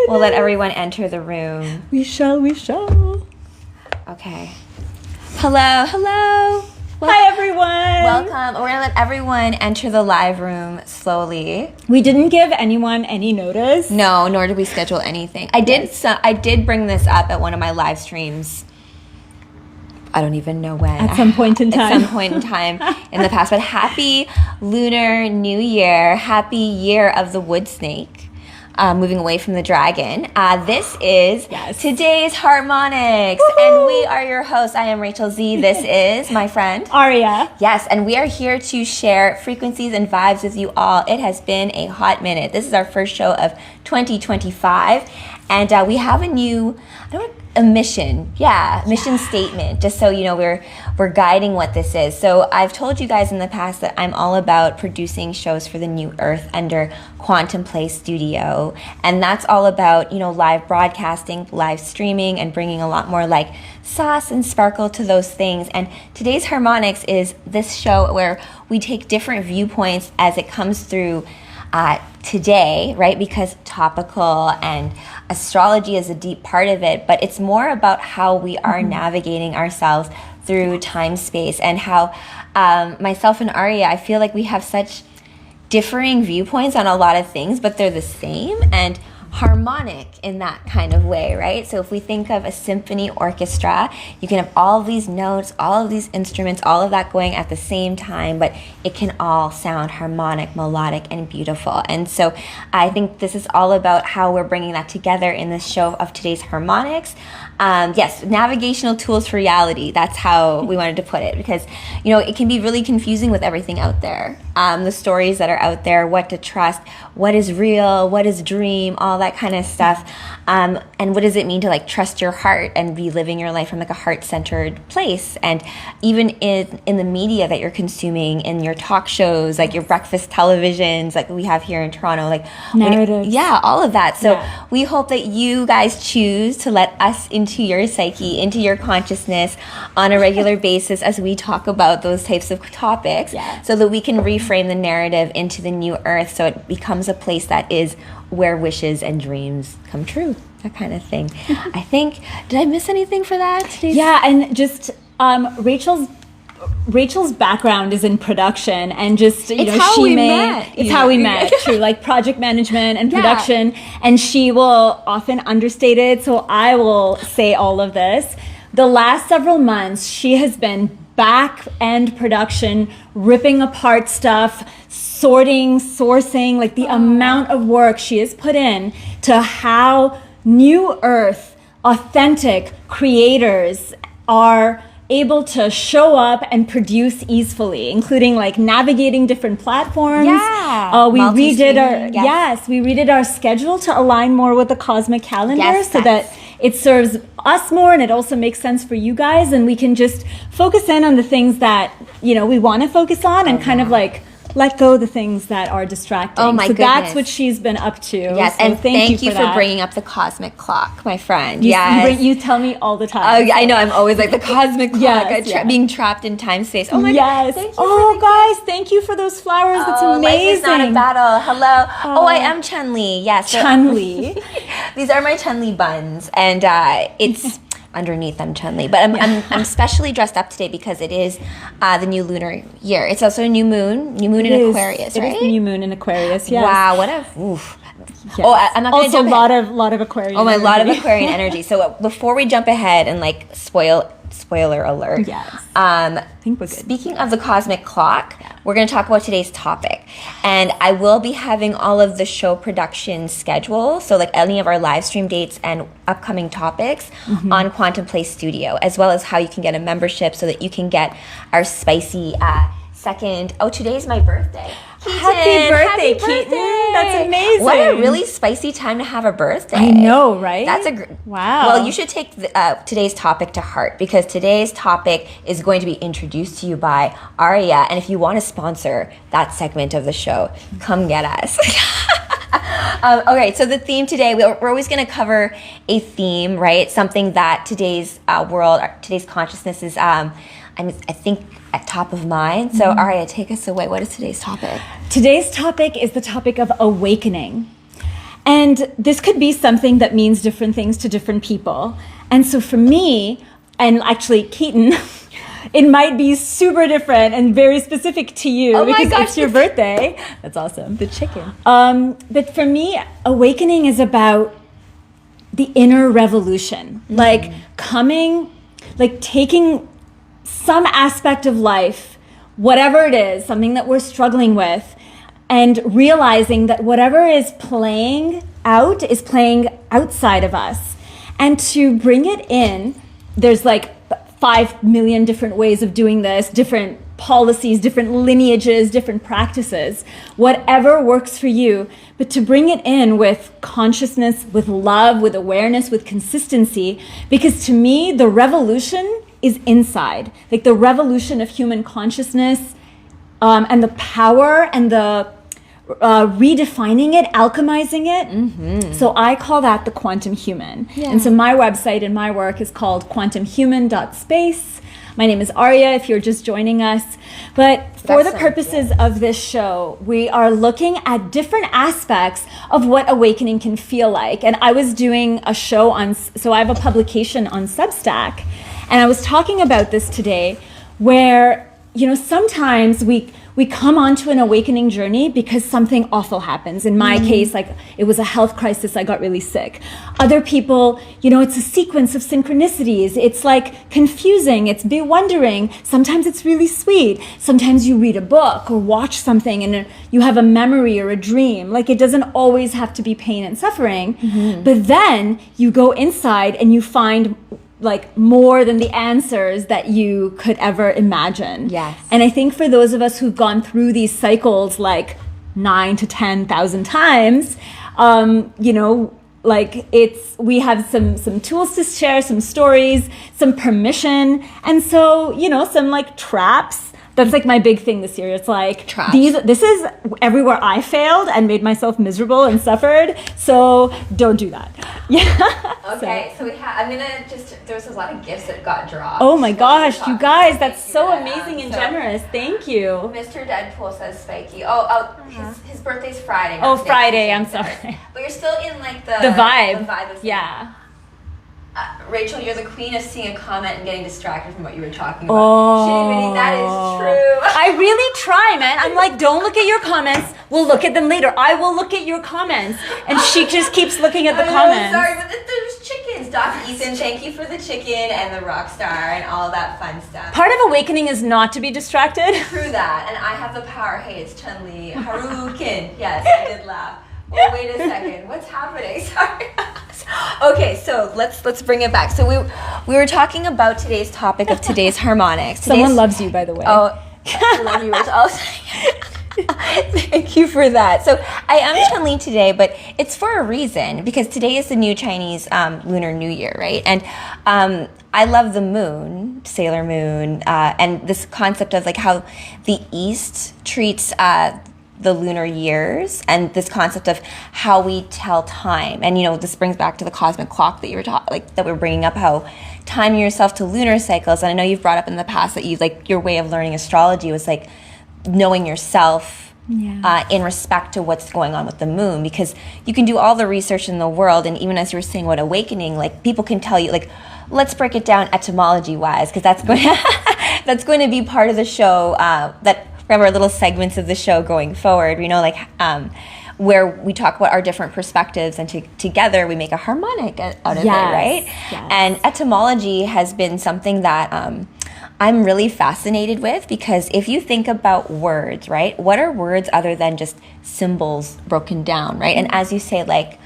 We'll let everyone enter the room. We shall. Okay. Hello. Hi, everyone. Welcome. We're going to let everyone enter the live room slowly. We didn't give anyone any notice. No, nor did we schedule anything. I did bring this up at one of my live streams. I don't even know when. At some point in time in the past. But happy Lunar New Year. Happy Year of the Wood Snake. Moving away from the dragon. This is today's Harmonics. Woo-hoo! And we are your hosts. I am Rachel Z. This is my friend Aria. Yes, and we are here to share frequencies and vibes with you all. It has been a hot minute. This is our first show of 2025. And we have a mission statement, just so you know we're guiding what this is. So I've told you guys in the past that I'm all about producing shows for the New Earth under Quantum Play Studio, and that's all about live broadcasting, live streaming, and bringing a lot more like sauce and sparkle to those things. And today's Harmonics is this show where we take different viewpoints as it comes through today, right? Because topical and astrology is a deep part of it, but it's more about how we are navigating ourselves through time space, and how myself and Aria, I feel like we have such differing viewpoints on a lot of things, but they're the same and harmonic in that kind of way, right? So if we think of a symphony orchestra, you can have all of these notes, all of these instruments, all of that going at the same time, but it can all sound harmonic, melodic, and beautiful. And so I think this is all about how we're bringing that together in this show of today's Harmonics. Yes, navigational tools for reality. That's how we wanted to put it, because it can be really confusing with everything out there. The stories that are out there, what to trust, what is real, what is dream, all that kind of stuff. And what does it mean to trust your heart and be living your life from a heart-centered place? And even in the media that you're consuming, in your talk shows, your breakfast televisions, like we have here in Toronto, narratives. All of that. So we hope that you guys choose to let us into your psyche, into your consciousness on a regular basis as we talk about those types of topics, so that we can reframe the narrative into the new earth, so it becomes a place that is where wishes and dreams come true, that kind of thing. I think, did I miss anything for that? And just Rachel's background is in production, and just it's how we met. True, project management and production, and she will often understate it, so I will say all of this. The last several months, she has been back end production, ripping apart stuff, sorting, sourcing, the amount of work she has put in to how New Earth authentic creators are able to show up and produce easily, including navigating different platforms. We redid our schedule to align more with the cosmic calendar, so that it serves us more, and it also makes sense for you guys, and we can just focus in on the things that we want to focus on, and kind of let go of the things that are distracting. Oh my goodness. That's what she's been up to. Yes, so and thank you for bringing up the cosmic clock, my friend. You tell me all the time. Oh, yeah, I know. I'm always the cosmic clock, being trapped in time space. Oh my God. Thank you guys, thank you for those flowers. That's amazing. Life is not a battle. Hello. I am Chun-Li. Yes. Chun-Li. These are my Chun-Li buns, and it's underneath I'm Chun-Li, but I'm specially dressed up today because it is the new lunar year. It's also a new moon in Aquarius, right? It is the new moon in Aquarius. Yes. Wow, what a oof. Yes. I'm not going to also a lot of Aquarian. Oh, my lot of Aquarian energy. So before we jump ahead and spoiler alert. Yes. I think we're good. Speaking of the cosmic clock, we're going to talk about today's topic. And I will be having all of the show production schedule, so any of our live stream dates and upcoming topics on Quantum Play Studio, as well as how you can get a membership so that you can get our spicy second. Oh, today's my birthday. Keaton, happy birthday, Keaton. That's amazing. What a really spicy time to have a birthday. I know, right? That's wow. Well, you should take today's topic to heart, because today's topic is going to be introduced to you by Aria. And if you want to sponsor that segment of the show, come get us. Okay, so the theme today, we're always going to cover a theme, right? Something that today's world, today's consciousness is, I think, at top of mind. So Aria, take us away. What is today's topic? Today's topic is the topic of awakening. And this could be something that means different things to different people. And so for me, and actually Keaton, it might be super different and very specific to you because it's your birthday. That's awesome. The chicken. But for me, awakening is about the inner revolution, like taking some aspect of life, whatever it is, something that we're struggling with, and realizing that whatever is playing out is playing outside of us. And to bring it in, there's like 5 million different ways of doing this, different policies, different lineages, different practices, whatever works for you. But to bring it in with consciousness, with love, with awareness, with consistency, because to me, the revolution is inside. Like the revolution of human consciousness and the power and the redefining it, alchemizing it. Mm-hmm. So I call that the quantum human. Yeah. And so my website and my work is called quantumhuman.space. My name is Aria, if you're just joining us. But for the purposes of this show, we are looking at different aspects of what awakening can feel like. And I was doing a show so I have a publication on Substack, and I was talking about this today, where, sometimes we come onto an awakening journey because something awful happens. In my case, like it was a health crisis, I got really sick. Other people, it's a sequence of synchronicities. It's like confusing, it's bewildering. Sometimes it's really sweet. Sometimes you read a book or watch something and you have a memory or a dream. Like it doesn't always have to be pain and suffering. Mm-hmm. But then you go inside and you find like more than the answers that you could ever imagine. Yes. And I think for those of us who've gone through these cycles like 9,000 to 10,000 times, we have some tools to share, some stories, some permission, and so, some like traps. That's like my big thing this year. It's like, this is everywhere I failed and made myself miserable and suffered. So don't do that. Yeah. Okay. So there's a lot of gifts that got dropped. Oh my gosh, you guys, that's so amazing and generous. Thank you. Mr. Deadpool says spiky. His birthday's Friday. Oh, Friday. I'm sorry. But you're still in like the vibe. The vibe of yeah. Rachel, you're the queen of seeing a comment and getting distracted from what you were talking about. That is true. I really try, man. I'm like, don't look at your comments. We'll look at them later. I will look at your comments. And she just keeps looking at the comments. Sorry, but there's chickens. Doc Ethan, thank you for the chicken and the rock star and all that fun stuff. Part of awakening is not to be distracted. True that. And I have the power. Hey, it's Chun-Li. Harukin. Yes, I did laugh. Oh, wait a second. What's happening? Sorry. Okay, so let's bring it back. So we were talking about today's topic of today's harmonics. Someone loves you, by the way. Oh, I love you, Rachel. Thank you for that. So I am Chun-Li today, but it's for a reason, because today is the new Chinese Lunar New Year, right? And I love the moon, Sailor Moon, and this concept of like how the East treats the lunar years, and this concept of how we tell time. And this brings back to the cosmic clock that you were that we're bringing up, how timing yourself to lunar cycles. And I know you've brought up in the past that your way of learning astrology was like knowing yourself in respect to what's going on with the moon, because you can do all the research in the world, and even as you were saying what awakening, like people can tell you, like, let's break it down etymology wise, because that's going to be part of the show that we have our little segments of the show going forward, where we talk about our different perspectives, and together we make a harmonic out of it, right? Yes. And etymology has been something that I'm really fascinated with, because if you think about words, right? What are words other than just symbols broken down, right? And as you say, like,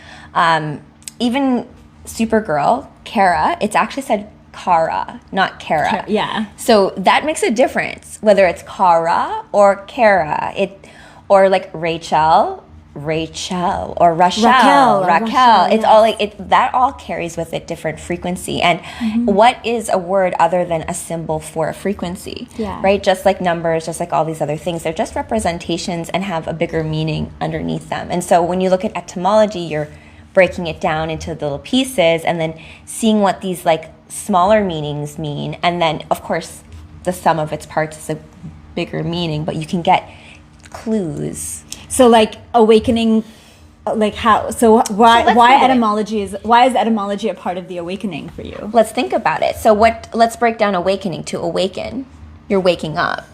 even Supergirl, Kara, it's actually said Kara, not Kara. Yeah. So that makes a difference, whether it's Kara or Kara. Or like Rachel, or Raquel. It's all like that all carries with it different frequency. And what is a word other than a symbol for a frequency? Yeah. Right? Just like numbers, just like all these other things, they're just representations and have a bigger meaning underneath them. And so when you look at etymology, you're breaking it down into little pieces and then seeing what these like smaller meanings mean, and then of course the sum of its parts is a bigger meaning, but you can get clues. So like awakening like how, so why etymology is etymology a part of the awakening for you? Let's think about it. So let's break down awakening. To awaken, you're waking up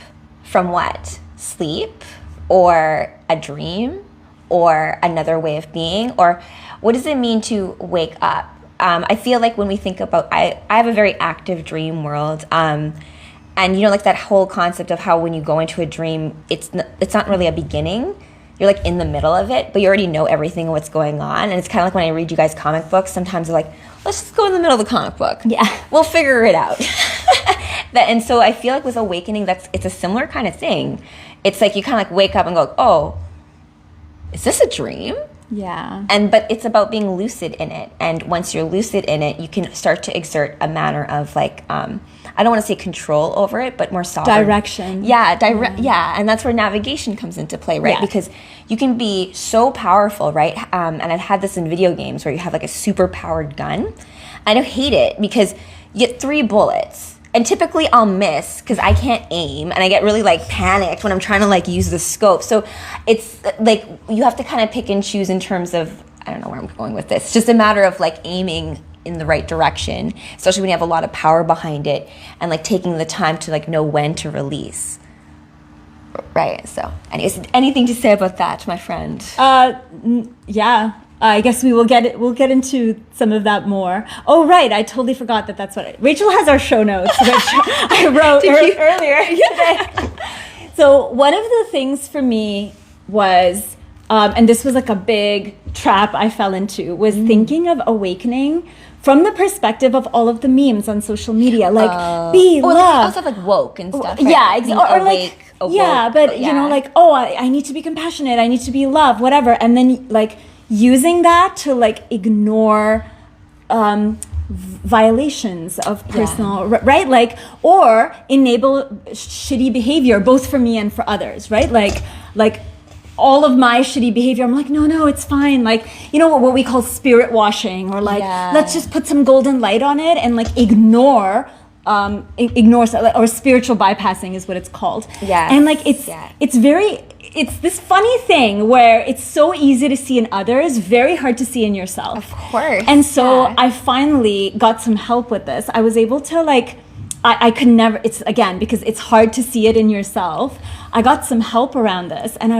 from what? Sleep, or a dream, or another way of being, or what does it mean to wake up? I feel like when we think about, I have a very active dream world, and like that whole concept of how when you go into a dream, it's not really a beginning. You're like in the middle of it, but you already know everything and what's going on. And it's kind of like when I read you guys comic books, sometimes they're like, let's just go in the middle of the comic book. Yeah. We'll figure it out. And so I feel like with awakening, it's a similar kind of thing. It's like you kind of like wake up and go, oh, is this a dream? Yeah. But it's about being lucid in it. And once you're lucid in it, you can start to exert a manner of like, I don't want to say control over it, but more sovereign. Direction. Yeah. And that's where navigation comes into play, right? Yeah. Because you can be so powerful, right? And I've had this in video games where you have like a super powered gun. I don't hate it because you get 3 bullets. And typically I'll miss because I can't aim, and I get really like panicked when I'm trying to like use the scope. So it's like you have to kind of pick and choose in terms of, I don't know where I'm going with this. It's just a matter of like aiming in the right direction, especially when you have a lot of power behind it, and like taking the time to like know when to release. Right. So anyways, anything to say about that, my friend? Yeah. I guess we'll get into some of that more. Oh, right. I totally forgot that's what Rachel has our show notes, which I wrote earlier today. So one of the things for me was, and this was like a big trap I fell into, was thinking of awakening from the perspective of all of the memes on social media, like be love. Like also like woke and stuff. Right? Yeah, or like awoke, yeah, but you know, like I need to be compassionate, I need to be love, whatever, and then like using that to like ignore violations of personal right, like, or enable shitty behavior both for me and for others, right? Like all of my shitty behavior, I'm like, no, it's fine. Like, you know what we call spirit washing, or like, let's just put some golden light on it and like ignore, or spiritual bypassing is what it's called. Yeah. And like, it's this funny thing where it's so easy to see in others, very hard to see in yourself. Of course. And so I finally got some help with this. I was able to like, I could never, it's again, because it's hard to see it in yourself. I got some help around this, and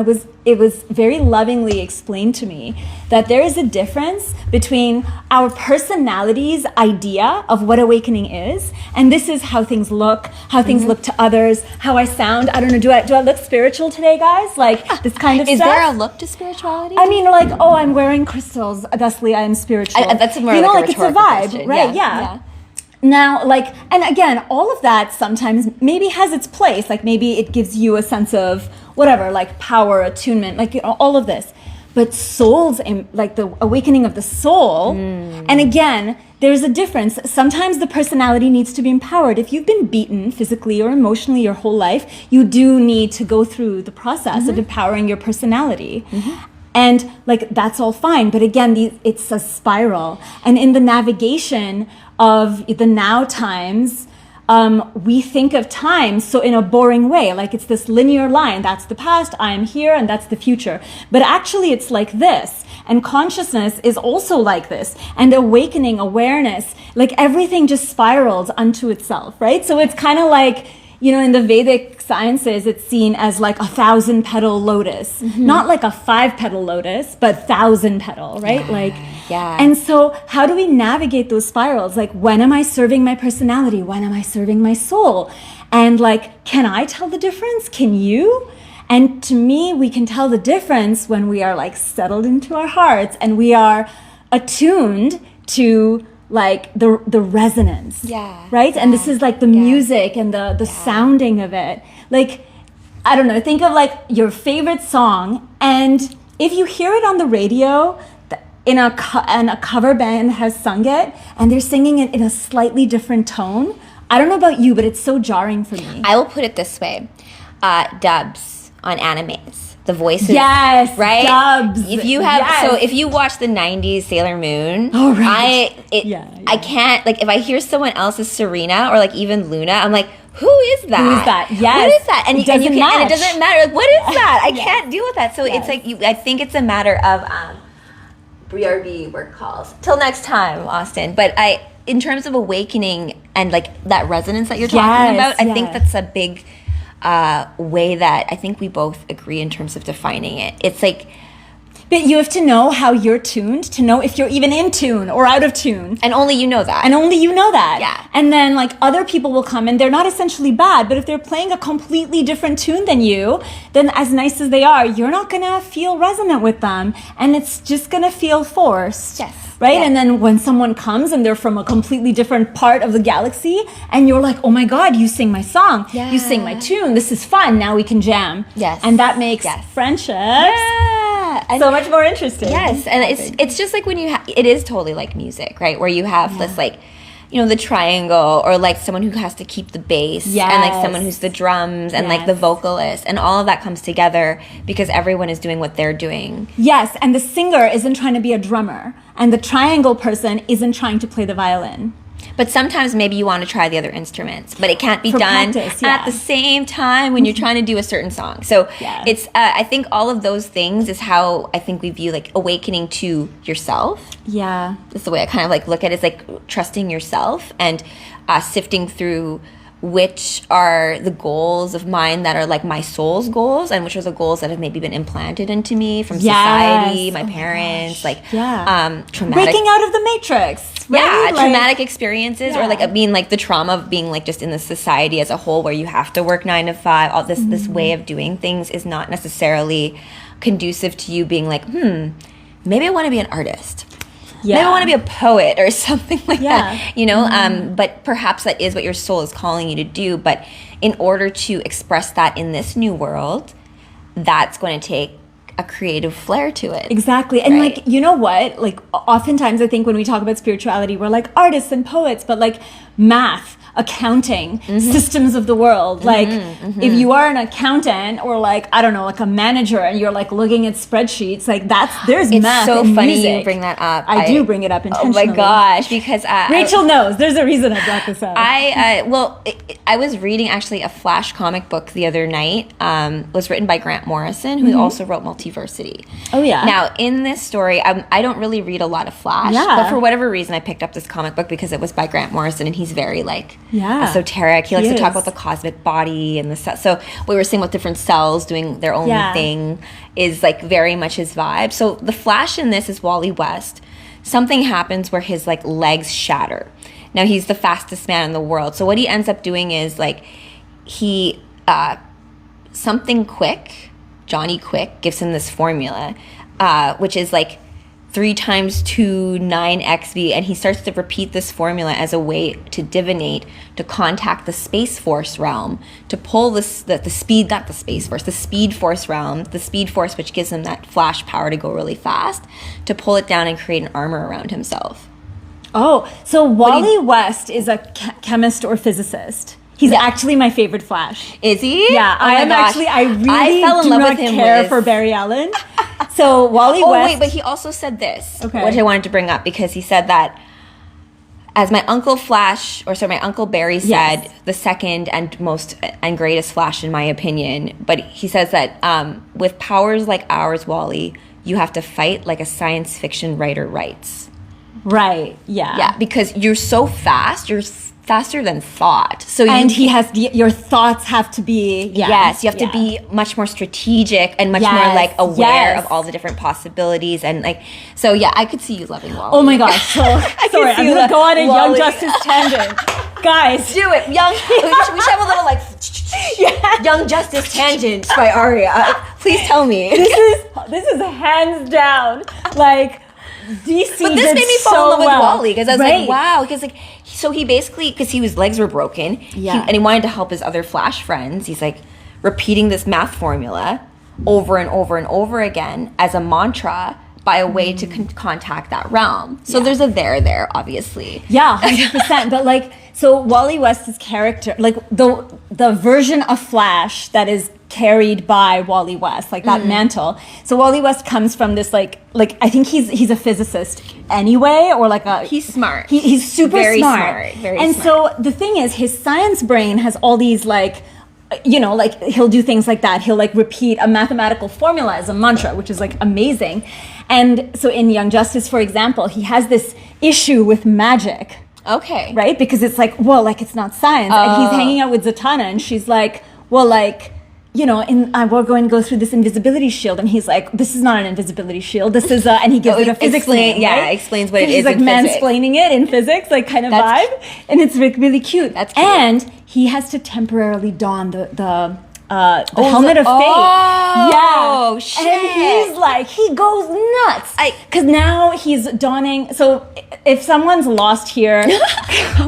it was very lovingly explained to me that there is a difference between our personality's idea of what awakening is, and this is how things look, how things look to others, how I sound. I don't know, do I look spiritual today, guys? Like this kind of stuff? Is there a look to spirituality? I mean, like, oh, I'm wearing crystals, thusly I am spiritual. That's more like a it's a vibe, question. Right? Yeah. Now, like, and again, all of that sometimes maybe has its place. Like maybe it gives you a sense of whatever, like power, attunement, like, you know, all of this. But souls, like the awakening of the soul, and again, there's a difference. Sometimes the personality needs to be empowered. If you've been beaten physically or emotionally your whole life, you do need to go through the process of empowering your personality. And like, that's all fine. But again, it's a spiral. And in the navigation of the now times, we think of time so in a boring way, like it's this linear line. That's the past, I am here, and that's the future. But actually it's like this. And consciousness is also like this. And awakening, awareness, like everything just spirals unto itself, right? So it's kind of like, you know, in the Vedic sciences, it's seen as like 1,000-petal lotus, not like a 5-petal lotus, but 1,000-petal, right? And so how do we navigate those spirals? Like, when am I serving my personality? When am I serving my soul? And like, can I tell the difference? Can you? And to me, we can tell the difference when we are like settled into our hearts and we are attuned to like the resonance, right? And this is like the music and the sounding of it. Like, I don't know, think of like your favorite song, and if you hear it on the radio and a cover band has sung it and they're singing it in a slightly different tone, I don't know about you, but it's so jarring for me. I will put it this way, dubs on animes. The voices, right? Dubs. If you have, so if you watch the '90s Sailor Moon, I can't, like, if I hear someone else's Serena or like even Luna, I'm like, who is that? Who is that? Yes. What is that? And it doesn't matter. Like, what is that? I can't deal with that. So it's like I think it's a matter of BRB work calls. Till next time, Austin. But in terms of awakening and like that resonance that you're talking about, I think that's a big way that I think we both agree in terms of defining it. It's like, but you have to know how you're tuned to know if you're even in tune or out of tune. And only you know that. Yeah. And then like other people will come and they're not essentially bad, but if they're playing a completely different tune than you, then as nice as they are, you're not going to feel resonant with them. And it's just going to feel forced. Yes. Right? Yeah. And then when someone comes and they're from a completely different part of the galaxy and you're like, oh my God, you sing my song. Yeah. You sing my tune. This is fun. Now we can jam. Yes. And that makes friendships so much more interesting. Yes. And it's just like when it is totally like music, right? Where you have this like, you know, the triangle, or like someone who has to keep the bass, and like someone who's the drums, and like the vocalist, and all of that comes together because everyone is doing what they're doing. Yes, and the singer isn't trying to be a drummer, and the triangle person isn't trying to play the violin. But sometimes maybe you want to try the other instruments, but it can't be done at the same time when you're trying to do a certain song. So it's, I think all of those things is how I think we view like awakening to yourself. Yeah. That's the way I kind of like look at it. It's like trusting yourself and sifting through which are the goals of mine that are like my soul's goals, and which are the goals that have maybe been implanted into me from society, my parents, traumatic, breaking out of the matrix, right? Traumatic experiences, or like being like the trauma of being like just in the society as a whole where you have to work 9 to 5. All this way of doing things is not necessarily conducive to you being like, maybe I want to be an artist. Maybe I want to be a poet or something like that, you know? But perhaps that is what your soul is calling you to do. But in order to express that in this new world, that's going to take a creative flair to it. Exactly. And like, you know what? Like, oftentimes I think when we talk about spirituality, we're like artists and poets, but like math, accounting, systems of the world. Like, if you are an accountant or like, I don't know, like a manager, and you're like looking at spreadsheets, like there's math. It's so funny you bring that up. I do bring it up intentionally. Oh my gosh, because Rachel knows. There's a reason I brought this up. I was reading actually a Flash comic book the other night. It was written by Grant Morrison, who also wrote Multiversity. Oh yeah. Now in this story, I don't really read a lot of Flash, but for whatever reason, I picked up this comic book because it was by Grant Morrison, and he's very like esoteric. He likes to talk about the cosmic body and the so what we were saying with different cells doing their own thing is like very much his vibe. So the Flash in this is Wally West. Something happens where his like legs shatter. Now he's the fastest man in the world. So what he ends up doing is like he something quick, Johnny Quick gives him this formula, which is like 3 times 2, 9xv, and he starts to repeat this formula as a way to divinate, to contact the Space Force realm, to pull the speed, not the Space Force, the Speed Force realm, the Speed Force, which gives him that flash power to go really fast, to pull it down and create an armor around himself. Oh, so Wally West is a chemist or physicist. He's actually my favorite Flash. Is he? Yeah, I really fell in do love not with him care for Barry Allen. So Wally West. Oh wait, but he also said this, which I wanted to bring up, because he said that, as my uncle Barry said, the second and most and greatest Flash in my opinion. But he says that with powers like ours, Wally, you have to fight like a science fiction writer writes. Right. Yeah. Yeah, because you're so fast. You're faster than thought. So your thoughts have to be you have to be much more strategic and much more like aware of all the different possibilities, and like I could see you loving Wally. Oh my gosh. So sorry, I'm gonna go on a Young Justice tangent. Guys, do it. We should have a little like Young Justice tangent by Aria. Please tell me. This is hands down like DC. But this made me fall in love with Wally, because I was like, wow, because like, so he basically, because his legs were broken, and he wanted to help his other Flash friends. He's like repeating this math formula over and over and over again as a mantra by a way to contact that realm. So there's a there, obviously. Yeah, 100%. But like, so Wally West's character, like the version of Flash that is carried by Wally West, like that mantle. So Wally West comes from this like I think he's a physicist anyway, or like he's smart. He's super very smart. Very and smart. So the thing is, his science brain has all these like like he'll do things like that. He'll like repeat a mathematical formula as a mantra, which is like amazing. And so in Young Justice, for example, he has this issue with magic. Okay. Right? Because it's like, well, like it's not science. And he's hanging out with Zatanna and she's like, well, like, we're going to go through this invisibility shield. And he's like, this is not an invisibility shield. This is, and he gives it a physics name. Yeah, right? explains what it is. He's like mansplaining it in physics, like kind of vibe. And it's really cute. That's cute. And he has to temporarily don the helmet of fate. Oh, yeah. shit. And he's like, he goes nuts. Because now he's donning. So if someone's lost here.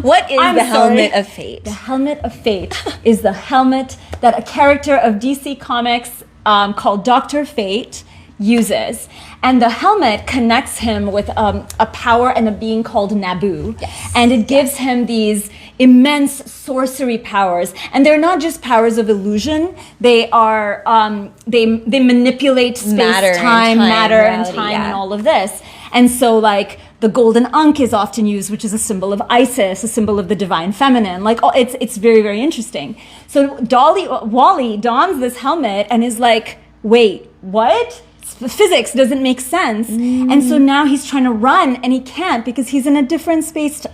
What is the helmet of fate? The helmet of fate is the helmet that a character of DC Comics called Dr. Fate uses. And the helmet connects him with a power and a being called Naboo. Yes. And it gives him these immense sorcery powers. And they're not just powers of illusion. They are, they manipulate space, matter and time and all of this. And so like the golden ankh is often used, which is a symbol of Isis, a symbol of the divine feminine. Like it's very, very interesting. So Wally dons this helmet and is like, wait, what? Physics doesn't make sense. And so now he's trying to run and he can't because he's in a different space.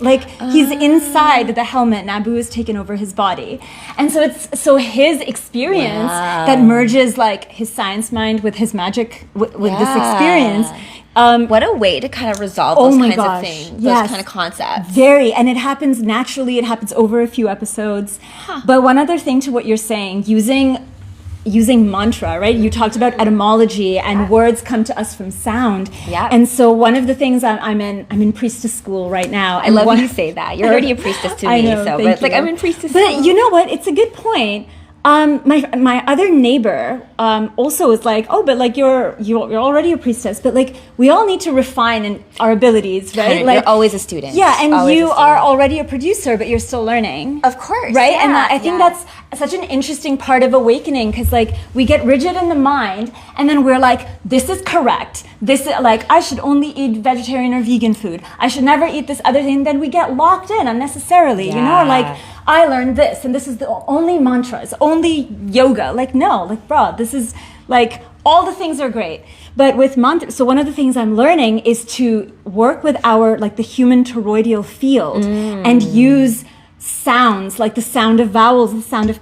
He's inside the helmet. Naboo has taken over his body. And so it's his experience that merges like his science mind with his magic, with this experience. What a way to kind of resolve those kinds of things, those kind of concepts. Very, and it happens naturally. It happens over a few episodes. But one other thing to what you're saying, using mantra, right? You talked about etymology and words come to us from sound. Yeah. And so one of the things I'm in priestess school right now. I love when you say that. You're already a priestess to me. I'm in priestess school. But you know what? It's a good point. My other neighbor also is like, oh, but like you're already a priestess, but like we all need to refine our abilities, right? Like you're always a student. Yeah, and you are already a producer, but you're still learning. Of course, right? Yeah, and I think that's such an interesting part of awakening because like we get rigid in the mind, and then we're like, this is correct. This is like I should only eat vegetarian or vegan food. I should never eat this other thing. Then we get locked in unnecessarily, or like. I learned this, and this is the only mantras, only yoga. Like, no, like, bro, this is like all the things are great. But with mantra, so one of the things I'm learning is to work with the human toroidal field and use sounds, like the sound of vowels, the sound of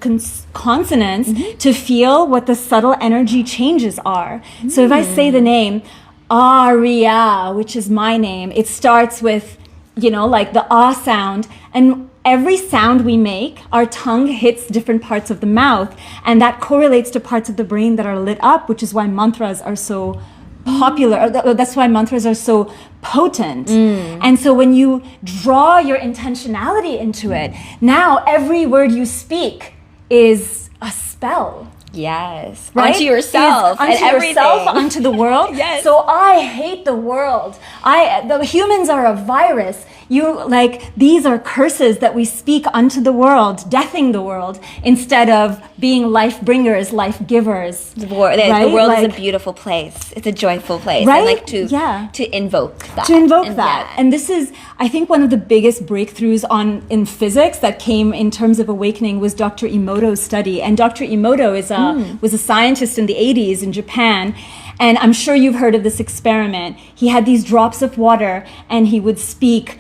consonants to feel what the subtle energy changes are. So if I say the name Aria, which is my name, it starts with, like the ah sound, and every sound we make, our tongue hits different parts of the mouth, and that correlates to parts of the brain that are lit up, which is why mantras are so popular. That's why mantras are so potent. And so when you draw your intentionality into it, now every word you speak is a spell. Yes. Right? Onto yourself. Onto yourself, onto the world. Yes. So I hate the world. The humans are a virus. These are curses that we speak unto the world, deathing the world, instead of being life bringers, life givers. The world is a beautiful place. It's a joyful place. Right? And to invoke that. And this is, I think, one of the biggest breakthroughs in physics that came in terms of awakening was Dr. Emoto's study. And Dr. Emoto was a scientist in the 80s in Japan. And I'm sure you've heard of this experiment. He had these drops of water and he would speak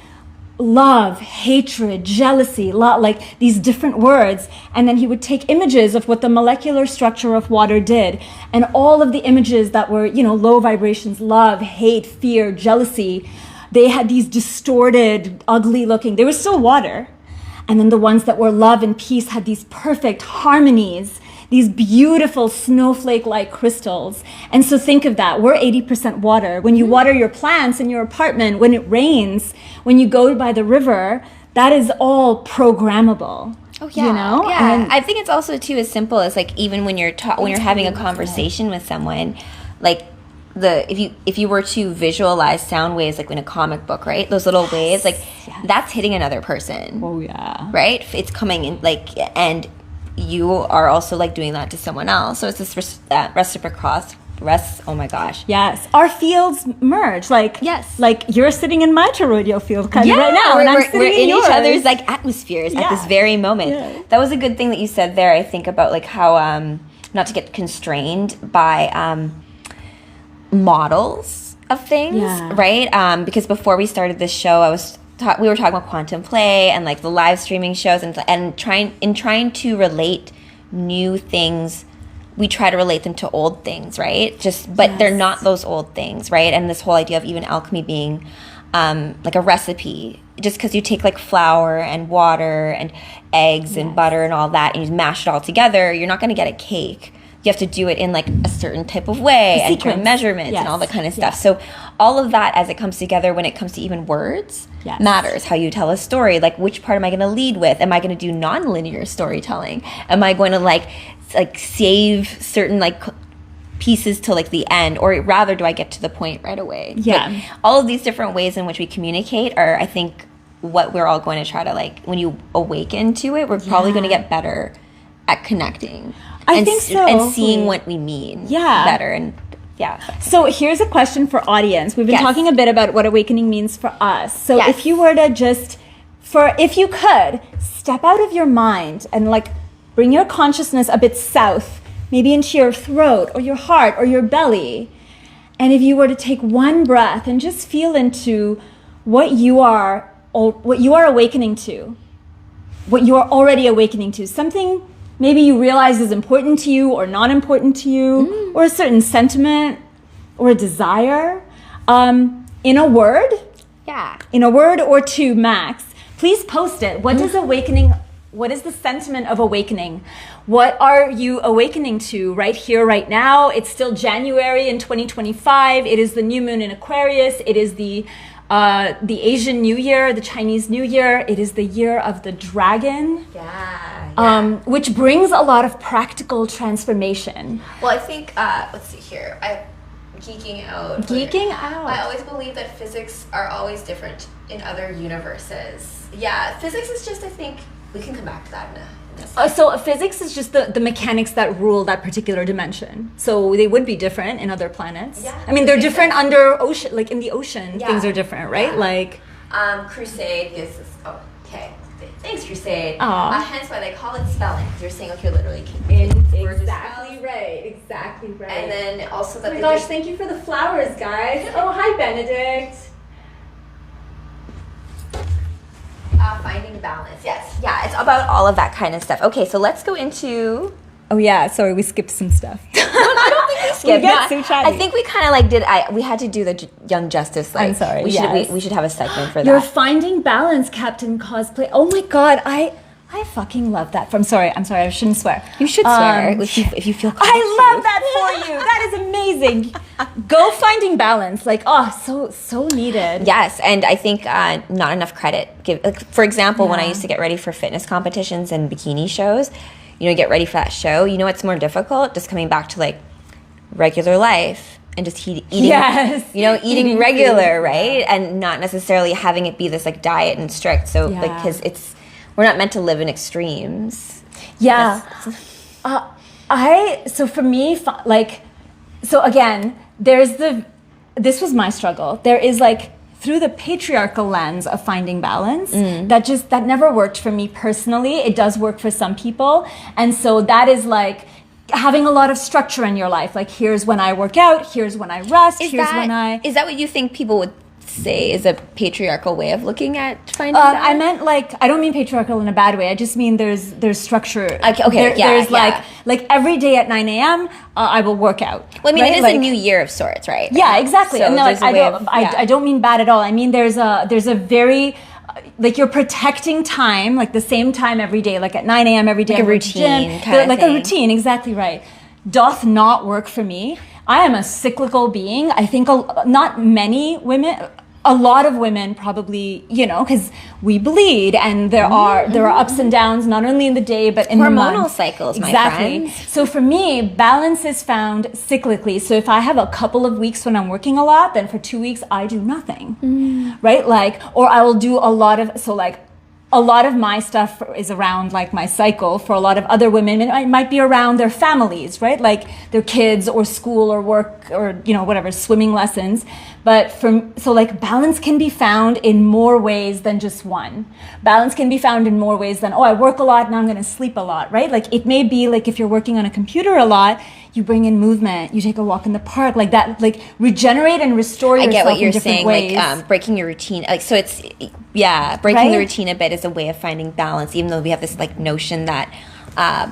love, hatred, jealousy, like these different words. And then he would take images of what the molecular structure of water did. And all of the images that were, low vibrations, love, hate, fear, jealousy, they had these distorted, ugly looking, they were still water. And then the ones that were love and peace had these perfect harmonies, these beautiful snowflake-like crystals. And so think of that. We're 80% water. When you water your plants in your apartment, when it rains, when you go by the river, that is all programmable. Oh yeah, yeah. And I think it's also too as simple as like even when you're having a conversation with someone, like if you were to visualize sound waves like in a comic book, right? Those little waves, like that's hitting another person. Oh yeah. Right? It's coming in and you are also like doing that to someone else. So it's this rest, oh my gosh. Yes. Our fields merge. Like, yes. Like you're sitting in my toroidal field kind of right now. And I'm sitting we're in yours. each other's like atmospheres at this very moment. Yeah. That was a good thing that you said there, I think, about like how not to get constrained by models of things, right? Because before we started this show, we were talking about quantum play and like the live streaming shows and trying to relate new things. We try to relate them to old things, right? But they're not those old things, right? And this whole idea of even alchemy being like a recipe, just because you take like flour and water and eggs and butter and all that, and you mash it all together, you're not going to get a cake. You have to do it in like a certain type of way and certain measurements and all that kind of stuff. So all of that, as it comes together, when it comes to even words, matters. How you tell a story, like which part am I going to lead with? Am I going to do non-linear storytelling? Am I going to like save certain like pieces to like the end, or rather do I get to the point right away? But all of these different ways in which we communicate are, I think, what we're all going to try to like, when you awaken to it, we're probably going to get better at connecting. I think so. And seeing what we mean better. And so here's a question for audience. We've been talking a bit about what awakening means for us. So if you were to if you could step out of your mind and like bring your consciousness a bit south, maybe into your throat or your heart or your belly, and if you were to take one breath and just feel into what you are awakening to, what you are already awakening to, something maybe you realize is important to you or not important to you, or a certain sentiment or a desire, in a word or two max, please post it. What does awakening, what is the sentiment of awakening? What are you awakening to right here, right now? It's still January in 2025. It is the new moon in Aquarius. It is the Asian New Year, the Chinese New Year. It is the year of the dragon. Which brings a lot of practical transformation. Well, I think, let's see here. I'm geeking out. I always believe that physics are always different in other universes. Yeah, physics is just, I think, we can come back to that in a so physics is just the mechanics that rule that particular dimension. So they would be different in other planets. Yeah, I mean, they're different under ocean, like in the ocean, things are different, right? Yeah. Like, Crusade is, okay. Thanks, Crusade. Hence why they call it spelling, because you're saying, like, you're literally exactly right. And then also that. Oh my gosh, thank you for the flowers, guys. Oh, hi, Benedict. Finding balance. Yes. Yeah, it's about all of that kind of stuff. Okay, so let's go into. Oh yeah, sorry, we skipped some stuff. No, I don't think we skipped. We got so chatty. I think we kind of like we had to do the Young Justice. Like, I'm sorry. We should have a segment for that. You're finding balance, Captain Cosplay. Oh my God, I fucking love that. I'm sorry. I shouldn't swear. You should swear if you feel comfortable. I love that for you. That is amazing. Go finding balance. Like, so needed. Yes, and I think not enough credit. For example, when I used to get ready for fitness competitions and bikini shows, get ready for that show. You know what's more difficult? Just coming back to like regular life and just eating. Eating regular, right? And not necessarily having it be this like diet and strict. So like, because we're not meant to live in extremes. Yeah. So for me, like, so again, this was my struggle. There is like, through the patriarchal lens of finding balance, that never worked for me personally. It does work for some people. And so that is like having a lot of structure in your life. Like, here's when I work out, here's when I rest, Is that what you think people would say is a patriarchal way of looking at finding balance? I meant like, I don't mean patriarchal in a bad way. I just mean there's structure. Okay. There's like every day at 9 a.m. I will work out. Well, I mean, it is a new year of sorts, right? Yeah, exactly. So I don't mean bad at all. I mean, there's a very like, you're protecting time, like the same time every day, like at 9 a.m. every day. Like a routine kind of like thing. A routine, exactly right. Doth not work for me. I am a cyclical being. I think not many women, a lot of women probably, because we bleed and there are ups and downs, not only in the day, but in the month. Hormonal cycles, my friends. So for me, balance is found cyclically. So if I have a couple of weeks when I'm working a lot, then for 2 weeks, I do nothing, right? Like, or I will do a lot of a lot of my stuff is around like my cycle. For a lot of other women, it might be around their families, right? Like their kids or school or work or, you know, whatever, swimming lessons. But so like balance can be found in more ways than just one. Balance can be found in more ways than, oh, I work a lot, now I'm going to sleep a lot, right? Like it may be like if you're working on a computer a lot, you bring in movement, you take a walk in the park, like that, like regenerate and restore yourself. I get what you're saying, ways. Like breaking your routine. Like, so it's, yeah, breaking the routine a bit is a way of finding balance, even though we have this like notion that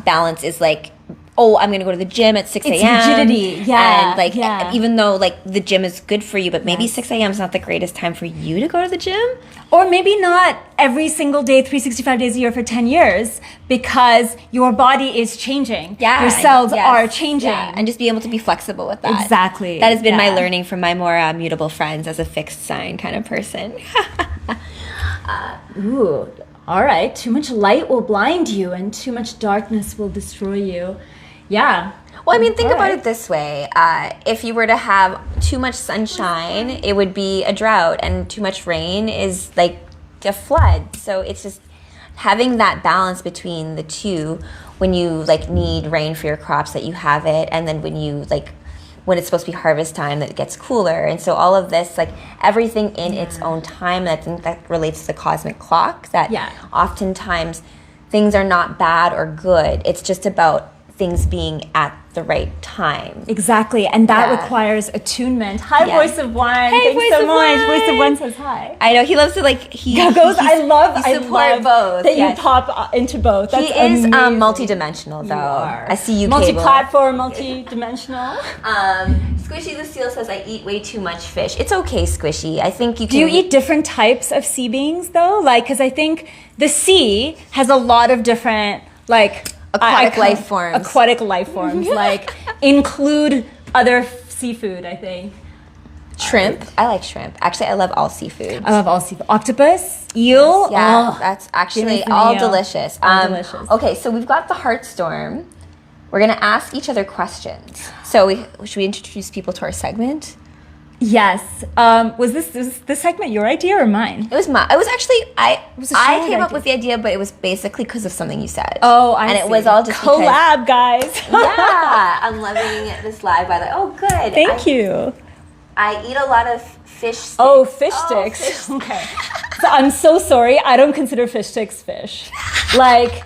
balance is like, oh, I'm going to go to the gym at 6 a.m. It's rigidity, yeah. And like, even though like the gym is good for you, but maybe 6 a.m. is not the greatest time for you to go to the gym. Or maybe not every single day, 365 days a year for 10 years, because your body is changing. Yeah. Your cells are changing. Yeah. And just be able to be flexible with that. Exactly. That has been my learning from my more mutable friends as a fixed sign kind of person. Ooh, all right. Too much light will blind you and too much darkness will destroy you. Yeah. Well, I mean, think about it this way. If you were to have too much sunshine, it would be a drought, and too much rain is like a flood. So it's just having that balance between the two. When you like need rain for your crops, that you have it, and then when you like when it's supposed to be harvest time, that it gets cooler. And so all of this, like everything in its own time, and I think that relates to the cosmic clock, that oftentimes things are not bad or good. It's just about things being at the right time. Exactly. And that requires attunement. Hi, Voice of One. Hey, Thanks so much. Voice of One says hi. I know. He loves to like, I love both. That you pop into both. That's he is multi-dimensional though. I see you multi-platform, multi-dimensional. Squishy Lucille says, I eat way too much fish. It's okay, Squishy. I think you can... Do you eat different types of sea beings though? Like, because I think the sea has a lot of different like... Aquatic life forms. Like include other seafood, I think. Shrimp. I like shrimp. Actually, I love all seafood. I love all seafood. Octopus, eel. Yeah, that's actually all delicious. Delicious. Okay, so we've got the Heartstorm. We're going to ask each other questions. So should we introduce people to our segment? Yes. Was this segment your idea or mine? It was mine. It was actually I came up with the idea, but it was basically because of something you said. Oh, I see. And it was all just collab, guys. Yeah, I'm loving this live. By the way, oh, good. Thank you. I eat a lot of fish sticks. Oh, fish sticks. Okay. So I'm so sorry. I don't consider fish sticks fish. Like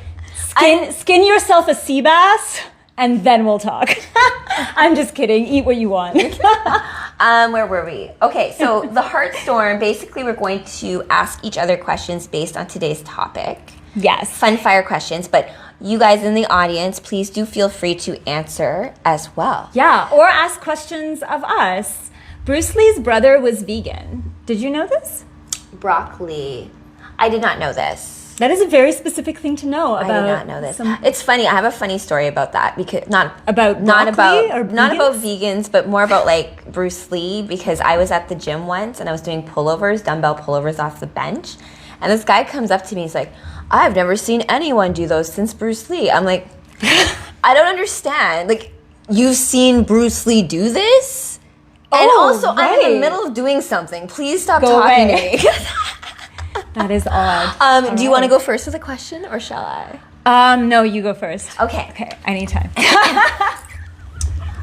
skin yourself a sea bass, and then we'll talk. I'm just kidding. Eat what you want. Where were we? Okay, so the Heartstorm, basically we're going to ask each other questions based on today's topic. Yes. Fun fire questions, but you guys in the audience, please do feel free to answer as well. Yeah, or ask questions of us. Bruce Lee's brother was vegan. Did you know this? Broccoli. I did not know this. That is a very specific thing to know about. I did not know this. It's funny. I have a funny story about that, because not about vegans, but more about like Bruce Lee, because I was at the gym once and I was doing dumbbell pullovers off the bench, and this guy comes up to me. He's like, "I've never seen anyone do those since Bruce Lee." I'm like, I don't understand. Like, you've seen Bruce Lee do this, and also I'm in the middle of doing something. Please stop talking to me. That is odd. Do you want to go first with a question, or shall I? No, you go first. Okay, anytime.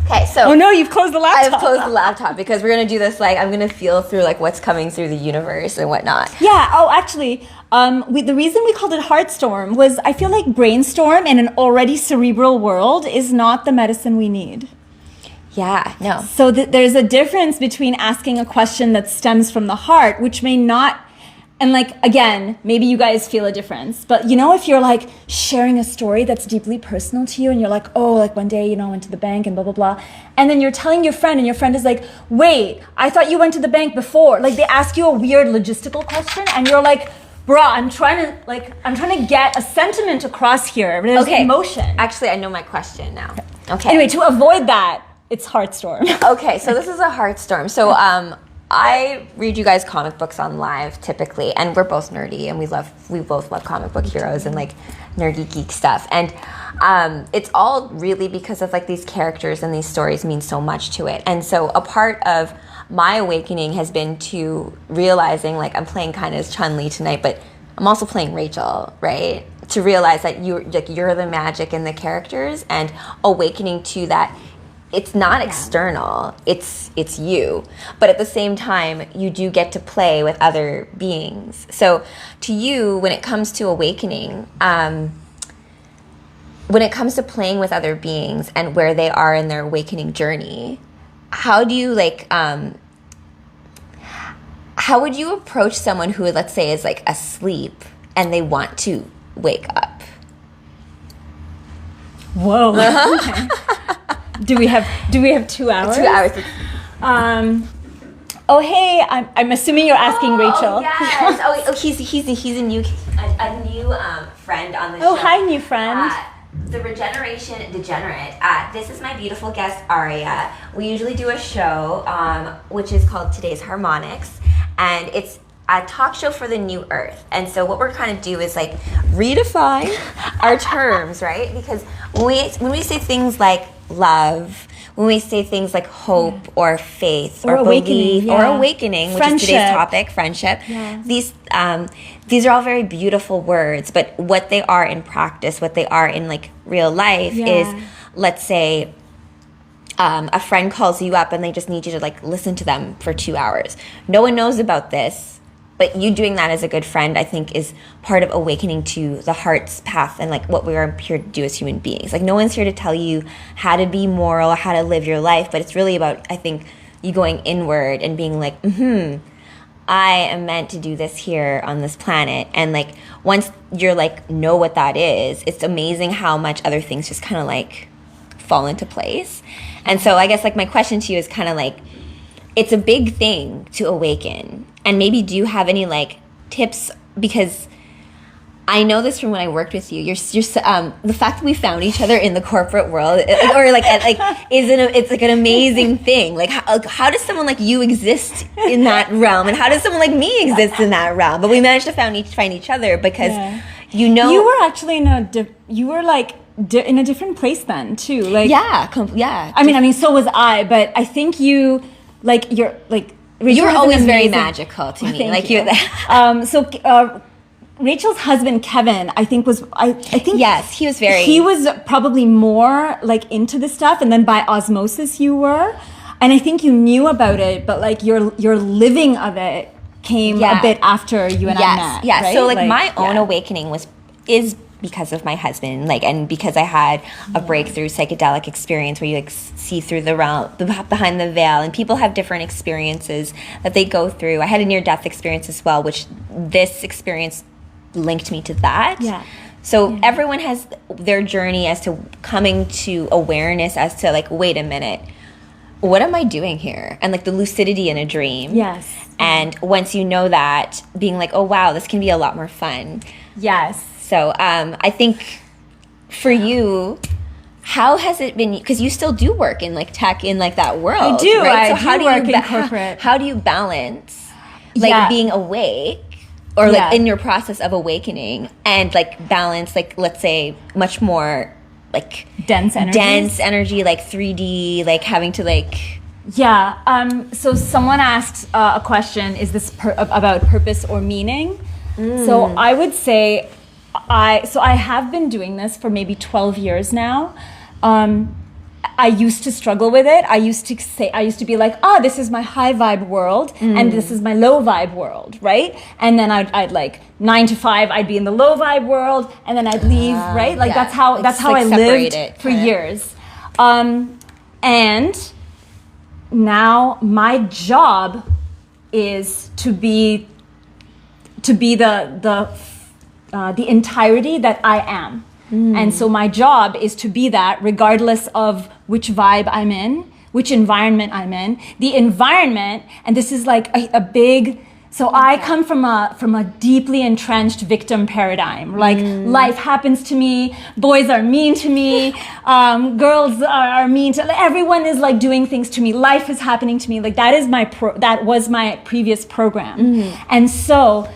Okay, so... Oh no, you've closed the laptop. I've closed the laptop, because we're going to do this, like, I'm going to feel through, like, what's coming through the universe and whatnot. Yeah, actually, the reason we called it Heartstorm was I feel like brainstorm in an already cerebral world is not the medicine we need. Yeah, no. So there's a difference between asking a question that stems from the heart, which may not... And like, again, maybe you guys feel a difference, but you know, if you're like sharing a story that's deeply personal to you and you're like, oh, like one day, I went to the bank and blah, blah, blah. And then you're telling your friend and your friend is like, wait, I thought you went to the bank before. Like they ask you a weird logistical question and you're like, bruh, I'm trying to get a sentiment across here. There's emotion. Actually, I know my question now. Okay. Anyway, to avoid that, it's Heartstorm. Okay, so this is a Heartstorm. So, I read you guys comic books on live typically, and we're both nerdy, and we both love comic book heroes and like nerdy geek stuff. And it's all really because of like these characters and these stories mean so much to it. And so a part of my awakening has been to realizing, like, I'm playing kind of as Chun-Li tonight, but I'm also playing Rachel, right? To realize that you're the magic in the characters, and awakening to that it's not external, it's you. But at the same time, you do get to play with other beings. So to you, when it comes to awakening, when it comes to playing with other beings and where they are in their awakening journey, how do you how would you approach someone who, let's say, is like asleep and they want to wake up? Whoa. Okay. Do we have 2 hours? 2 hours. Oh, hey, I'm assuming you're asking Rachel. Oh, yes. He's a new friend on the show. Oh, hi, new friend. The Regeneration Degenerate. This is my beautiful guest, Aria. We usually do a show, which is called Today's Harmonics, and it's a talk show for the new earth. And so what we're kind of do is like redefine our terms, right? Because when we say things like love, when we say things like hope or faith or belief or awakening, which is today's topic, friendship, these are all very beautiful words, but what they are in practice, what they are in like real life is, let's say, a friend calls you up and they just need you to like listen to them for 2 hours. No one knows about this, but you doing that as a good friend, I think, is part of awakening to the heart's path and like what we are here to do as human beings. Like no one's here to tell you how to be moral, how to live your life, but it's really about, I think, you going inward and being like, I am meant to do this here on this planet. And like once you're like, know what that is, it's amazing how much other things just kind of like fall into place. And so I guess like my question to you is kind of like, it's a big thing to awaken. And maybe do you have any like tips? Because I know this from when I worked with you. You're the fact that we found each other in the corporate world, it's like an amazing thing. Like how does someone like you exist in that realm, and how does someone like me exist in that realm? But we managed to find each other because you were actually in a different place then too. Like I mean, so was I. But I think you you're always very magical to me. Thank you. Rachel's husband Kevin, I think yes, he was very. He was probably more like into this stuff, and then by osmosis you were, and I think you knew about it, but like your living of it came a bit after you and I met. Yeah, right? So like my own awakening is because of my husband, like, and because I had a breakthrough psychedelic experience where you like see through the realm, behind the veil, and people have different experiences that they go through. I had a near-death experience as well, which this experience linked me to that. So everyone has their journey as to coming to awareness as to like, wait a minute, what am I doing here? And like the lucidity in a dream. Yes. And once you know that, being like, oh wow, this can be a lot more fun. Yes. So I think for you, how has it been? Because you still do work in like tech, in like that world. I do. Right? So how do you work in corporate? How do you balance like being awake, or like in your process of awakening, and like balance like, let's say, much more like dense energy, like 3D, like having to like. So someone asked a question: is this about purpose or meaning? So I would say. I have been doing this for maybe 12 years now. I used to struggle with it. I used to be like, this is my high vibe world, and this is my low vibe world, right? And then I'd like 9 to 5, I'd be in the low vibe world, and then I'd leave, right? Like that's how I lived for years. And now my job is to be the entirety that I am. And so my job is to be that regardless of which vibe I'm in, which environment I'm in. The environment, and this is like a big, so I come from a deeply entrenched victim paradigm. Like life happens to me, boys are mean to me, girls are mean to, everyone is like doing things to me, life is happening to me. Like that was my previous program. And so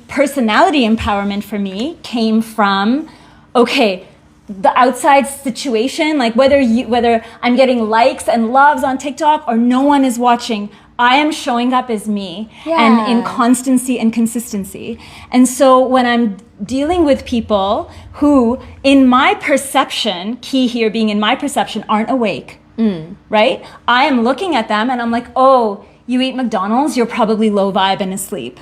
personality empowerment for me came from, okay, the outside situation, like whether I'm getting likes and loves on TikTok or no one is watching, I am showing up as me and in constancy and consistency. And so when I'm dealing with people who, in my perception, key here being in my perception, aren't awake, right? I am looking at them and I'm like, oh, you eat McDonald's, you're probably low vibe and asleep.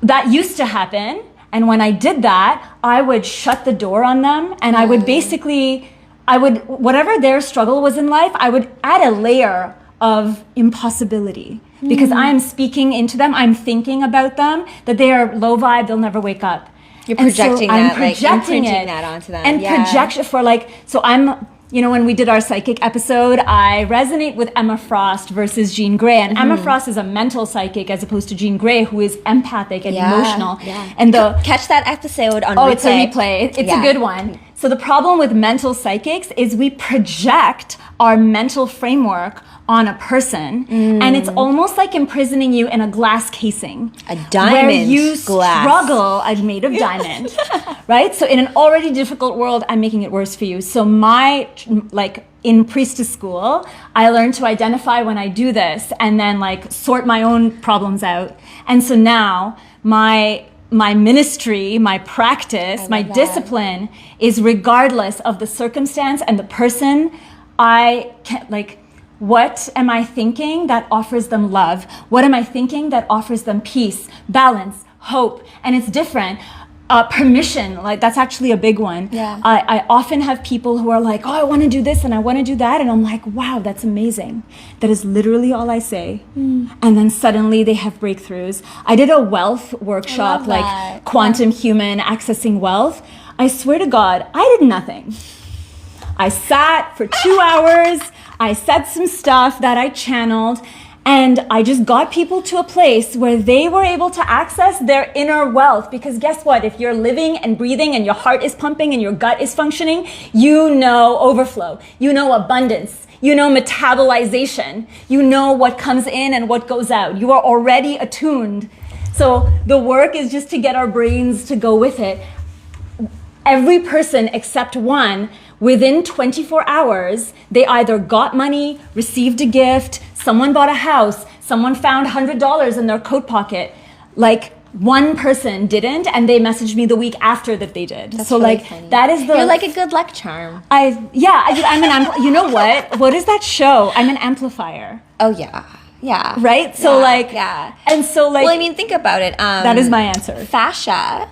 That used to happen. And when I did that, I would shut the door on them and I would basically, whatever their struggle was in life, I would add a layer of impossibility because I'm speaking into them, I'm thinking about them, that they are low vibe, they'll never wake up. You're projecting that, like imprinting that onto them. And projection for like, so I'm, you know, when we did our psychic episode, I resonate with Emma Frost versus Jean Grey. And Emma Frost is a mental psychic as opposed to Jean Grey, who is empathic and emotional. And catch that episode on replay. It's a replay. It's a good one. So the problem with mental psychics is we project our mental framework on a person, and it's almost like imprisoning you in a glass casing. A diamond where you glass. Struggle, I'm made of diamond, right? So in an already difficult world, I'm making it worse for you. So in Priestess school, I learned to identify when I do this and then like sort my own problems out. And so now my ministry, my practice, my discipline is regardless of the circumstance and the person. I can't what am I thinking that offers them love? What am I thinking that offers them peace, balance, hope? And it's different. Permission, like that's actually a big one. I often have people who are like, oh, I want to do this and I want to do that. And I'm like, wow, that's amazing. That is literally all I say. And then suddenly they have breakthroughs. I did a wealth workshop, like quantum human accessing wealth. I swear to God, I did nothing. I sat for 2 hours. I said some stuff that I channeled, and I just got people to a place where they were able to access their inner wealth. Because guess what? If you're living and breathing and your heart is pumping and your gut is functioning, you know overflow, you know abundance, you know metabolization, you know what comes in and what goes out. You are already attuned. So the work is just to get our brains to go with it. Every person except one, within 24 hours, they either got money, received a gift, someone bought a house, someone found $100 in their coat pocket. Like one person didn't, and they messaged me the week after that they did. That's so really like funny. That is the. You're like a good luck charm. I'm an. You know what? What is that show? I'm an amplifier. Oh yeah. Yeah. Right? So And so well, I mean, think about it. That is my answer. Fascia.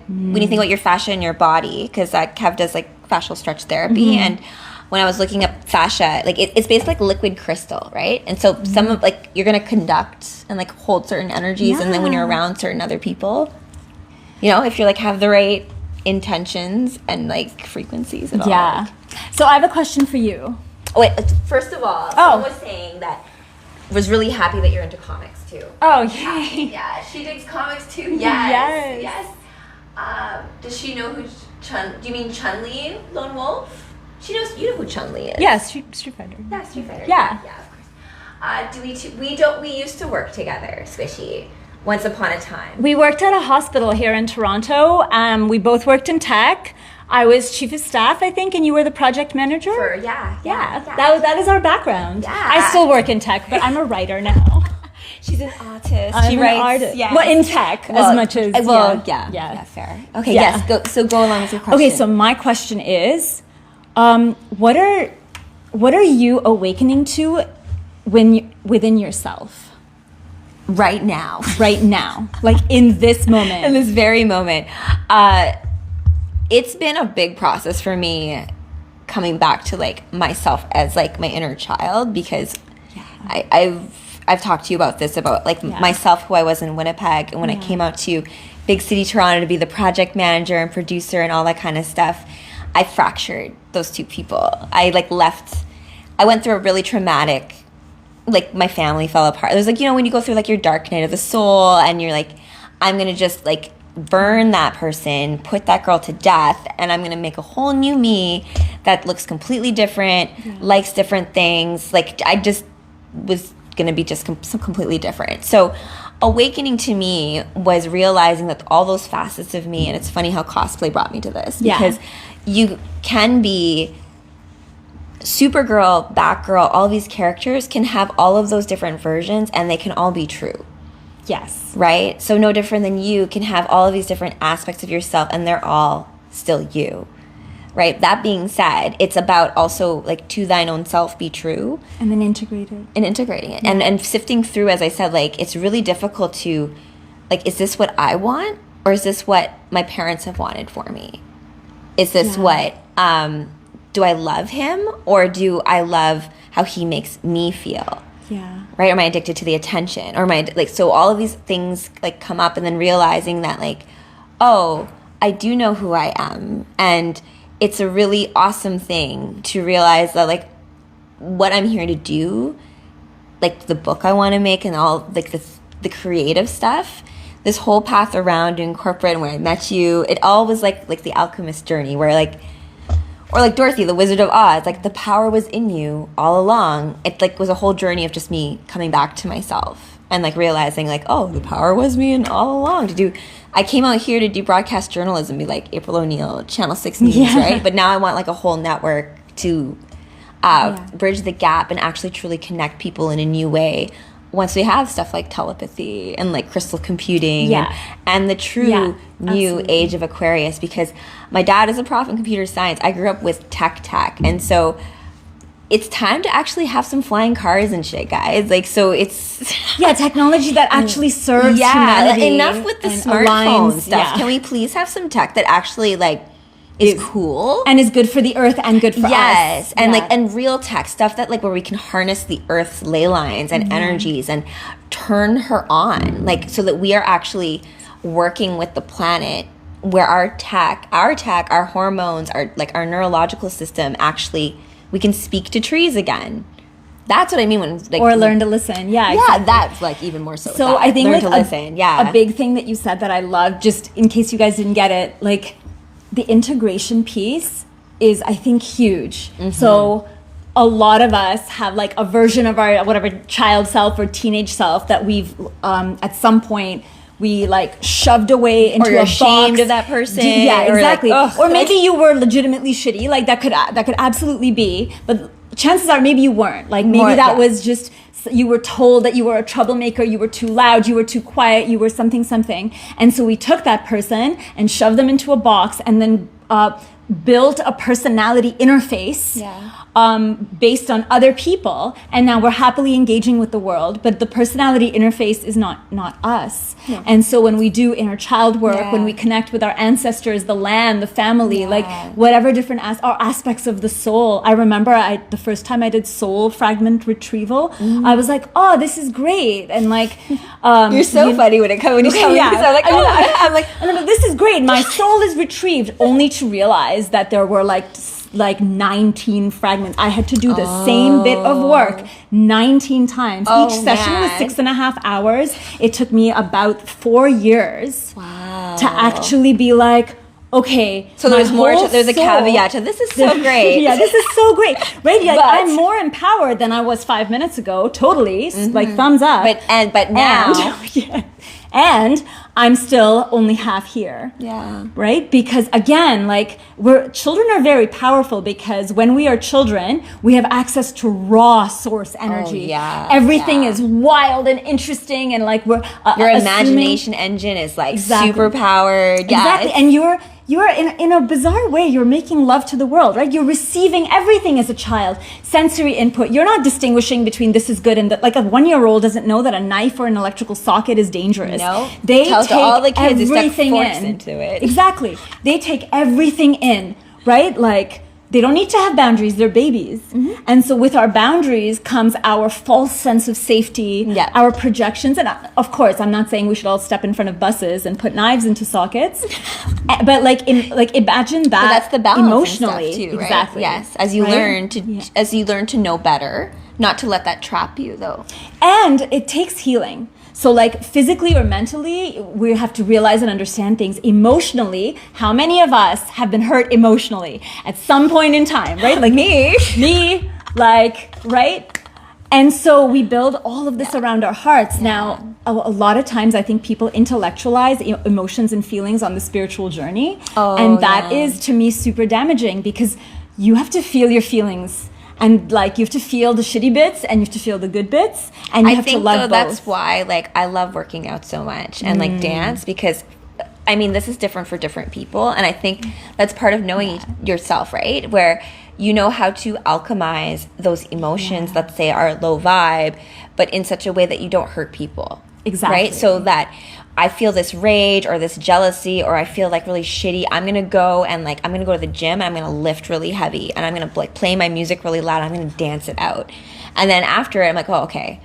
When you think about your fascia in your body, because Kev does like fascial stretch therapy, and when I was looking up fascia, like it's basically like liquid crystal, right? And so some of like you're gonna conduct and like hold certain energies, and then when you're around certain other people, you know, if you're like have the right intentions and like frequencies and all. Yeah. So I have a question for you. Oh, wait, first of all, someone was saying that was really happy that you're into comics too. Oh, yay. Yeah, she digs comics too. Yes. Does she know who do you mean Chun-Li, Lone Wolf? She knows, you know who Chun-Li is. Yes, Street Fighter. Yeah, Street Fighter. Yeah. Yeah, of course. We used to work together, Squishy, once upon a time. We worked at a hospital here in Toronto. We both worked in tech. I was chief of staff, I think, and you were the project manager? Yeah. That is our background. Yeah. I still work in tech, but I'm a writer now. She's an artist. She writes, an artist. Yeah. Well, in tech, as much as... Yeah, fair. Okay, yes, go along with your question. Okay, so my question is, what are you awakening to within yourself? Right now. Like in this moment. In this very moment. It's been a big process for me coming back to like myself as like my inner child, because I've talked to you about this, about like myself, who I was in Winnipeg, and when I came out to big city Toronto to be the project manager and producer and all that kind of stuff, I fractured those two people. I went through a really traumatic, like my family fell apart. It was like, you know, when you go through like your dark night of the soul and you're like, I'm going to just like burn that person, put that girl to death, and I'm going to make a whole new me that looks completely different, likes different things. Like I just was going to be just completely different. So awakening to me was realizing that all those facets of me, and it's funny how cosplay brought me to this, because you can be Supergirl, Batgirl, all these characters can have all of those different versions and they can all be true. Yes. Right? So no different than you can have all of these different aspects of yourself and they're all still you. Right? That being said, it's about also like to thine own self be true. And then integrating it. Yeah. And sifting through, as I said, like it's really difficult to, like, is this what I want? Or is this what my parents have wanted for me? Is this what, do I love him? Or do I love how he makes me feel? Yeah. Right? Or am I addicted to the attention? Or am I, like, so all of these things, like, come up and then realizing that, like, oh, I do know who I am. And it's a really awesome thing to realize that, like, what I'm here to do, like, the book I want to make and all, like, the creative stuff, this whole path around doing corporate and when I met you, it all was like the Alchemist journey where, like, or like Dorothy, the Wizard of Oz, like the power was in you all along. It like was a whole journey of just me coming back to myself and like realizing like, oh, the power was me and all along to do. I came out here to do broadcast journalism, be like April O'Neil, Channel 6 News, right? But now I want like a whole network to bridge the gap and actually truly connect people in a new way. Once we have stuff like telepathy and like crystal computing and the true new age of Aquarius, because my dad is a prof in computer science. I grew up with tech. And so it's time to actually have some flying cars and shit, guys. Like, so it's... technology that actually serves humanity. Enough with the smartphone stuff. Can we please have some tech that actually like is cool and is good for the earth and good for us. Yes, and like and real tech stuff that like where we can harness the earth's ley lines and energies and turn her on, like so that we are actually working with the planet where our hormones, our neurological system actually we can speak to trees again. That's what I mean when like or learn to listen. Yeah, exactly. That's like even more so. So I think learn like to listen. Yeah, a big thing that you said that I love, just in case you guys didn't get it, like. The integration piece is, I think, huge. So a lot of us have like a version of our whatever child self or teenage self that we've at some point we like shoved away into or you're a ashamed box. of that person. Yeah, exactly. Or, like, or maybe you were legitimately shitty. Like that could absolutely be. But chances are maybe you weren't. Like maybe that was just. You were told that you were a troublemaker, you were too loud, you were too quiet, you were something. And so we took that person and shoved them into a box and then built a personality interface based on other people. And now we're happily engaging with the world, but the personality interface is not us. Yeah. And so when we do inner child work, when we connect with our ancestors, the land, the family, like whatever different aspects of the soul. I remember the first time I did soul fragment retrieval, I was like, oh, this is great. And like, you're so funny when you tell me. So I'm like, I'm like, this is great. My soul is retrieved, only to realize that there were like 19 fragments. I had to do the same bit of work 19 times. Each session was 6.5 hours. It took me about 4 years to actually be like, okay. So there's more. There's a caveat to this. Is so great. This is so great. Right? Yeah, I'm more empowered than I was 5 minutes ago. Totally. Like thumbs up. But now. And I'm still only half here. Yeah. Right? Because again, like children are very powerful because when we are children, we have access to raw source energy. Everything is wild and interesting and like your imagination engine is like super powered. Exactly. And you're in a bizarre way, you're making love to the world, right? You're receiving everything as a child, sensory input. You're not distinguishing between this is good and that. Like a 1-year-old doesn't know that a knife or an electrical socket is dangerous. No, they take all the kids everything into it. Exactly, they take everything in, right? Like they don't need to have boundaries. They're babies, and so with our boundaries comes our false sense of safety, our projections, and of course, I'm not saying we should all step in front of buses and put knives into sockets, but like imagine that. But that's the balance emotionally, too, right? Exactly. Yes, as you learn to know better, not to let that trap you though. And it takes healing. So like physically or mentally, we have to realize and understand things. Emotionally, how many of us have been hurt emotionally at some point in time, right? Like me, like, right? And so we build all of this around our hearts. Now, a lot of times I think people intellectualize emotions and feelings on the spiritual journey. And that is, to me, super damaging because you have to feel your feelings. And like you have to feel the shitty bits and you have to feel the good bits, and you have to love both. That's why like I love working out so much and like dance, because I mean this is different for different people, and I think that's part of knowing yourself, right? Where you know how to alchemize those emotions, let's say are low vibe, but in such a way that you don't hurt people. Exactly. Right? So that I feel this rage or this jealousy, or I feel like really shitty, I'm going to go and like, I'm going to go to the gym and I'm going to lift really heavy and I'm going to like play my music really loud. I'm going to dance it out. And then after it, I'm like, oh, okay,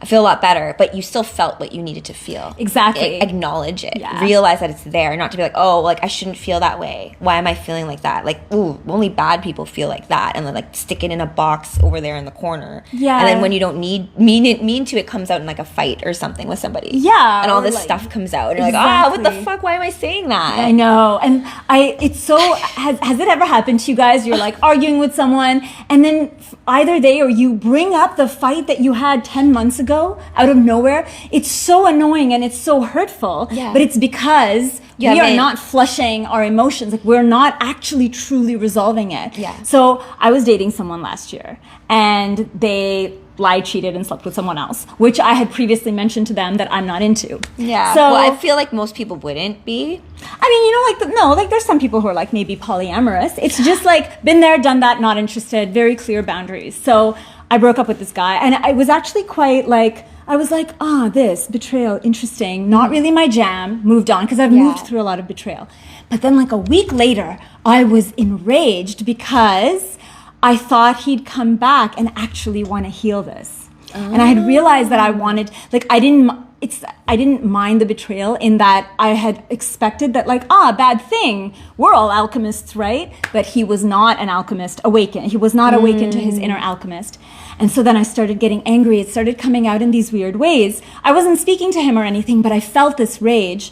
I feel a lot better, but you still felt what you needed to feel. Exactly. Acknowledge it. Yeah. Realize that it's there, not to be like, oh, like I shouldn't feel that way. Why am I feeling like that? Like, ooh, only bad people feel like that, and then like stick it in a box over there in the corner. Yeah. And then when you don't mean to, it comes out in like a fight or something with somebody. Yeah. And all this like, stuff comes out, and you're like, what the fuck? Why am I saying that? I know. And it's so, has it ever happened to you guys? You're like arguing with someone, and then either they or you bring up the fight that you had 10 months ago out of nowhere. It's so annoying and it's so hurtful, but it's because we are not flushing our emotions. Like we're not actually truly resolving it. So I was dating someone last year and they lied, cheated, and slept with someone else, which I had previously mentioned to them that I'm not into. Yeah. So well, I feel like most people wouldn't be. I mean, you know, like there's some people who are like maybe polyamorous. It's just like been there, done that, not interested, very clear boundaries. So I broke up with this guy, and I was actually quite like, I was like, this betrayal, interesting, not really my jam, moved on, because I've moved through a lot of betrayal. But then like a week later, I was enraged because I thought he'd come back and actually want to heal this. And I had realized that I wanted, like, I didn't mind the betrayal in that I had expected that like, bad thing. We're all alchemists, right? But he was not an alchemist awakened. He was not awakened to his inner alchemist. And so then I started getting angry. It started coming out in these weird ways. I wasn't speaking to him or anything, but I felt this rage,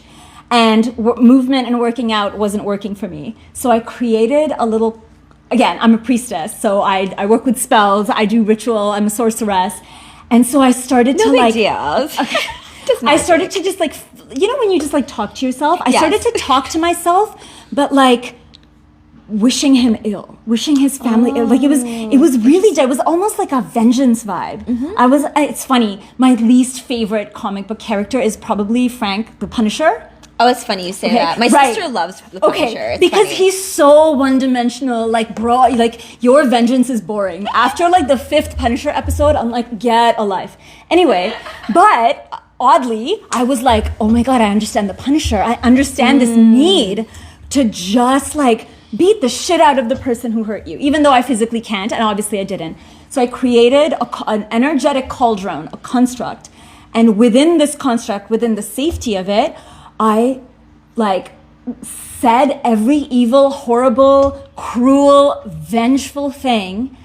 and movement and working out wasn't working for me. So I created a little, again, I'm a priestess. So I work with spells. I do ritual. I'm a sorceress. And so I started to like, I started to just like, you know, when you just like talk to yourself, I started to talk to myself, but like wishing him ill, wishing his family ill. Like it was really, it was almost like a vengeance vibe. It's funny. My least favorite comic book character is probably Frank the Punisher. Oh, it's funny you say that. My sister loves the Punisher. It's because funny. He's so one-dimensional, like, bro, like, your vengeance is boring. After, like, the 5th Punisher episode, I'm like, get a life. Anyway, but oddly, I was like, oh my God, I understand the Punisher. I understand this need to just, like, beat the shit out of the person who hurt you, even though I physically can't, and obviously I didn't. So I created an energetic cauldron, a construct, and within this construct, within the safety of it, I like said every evil, horrible, cruel, vengeful thing,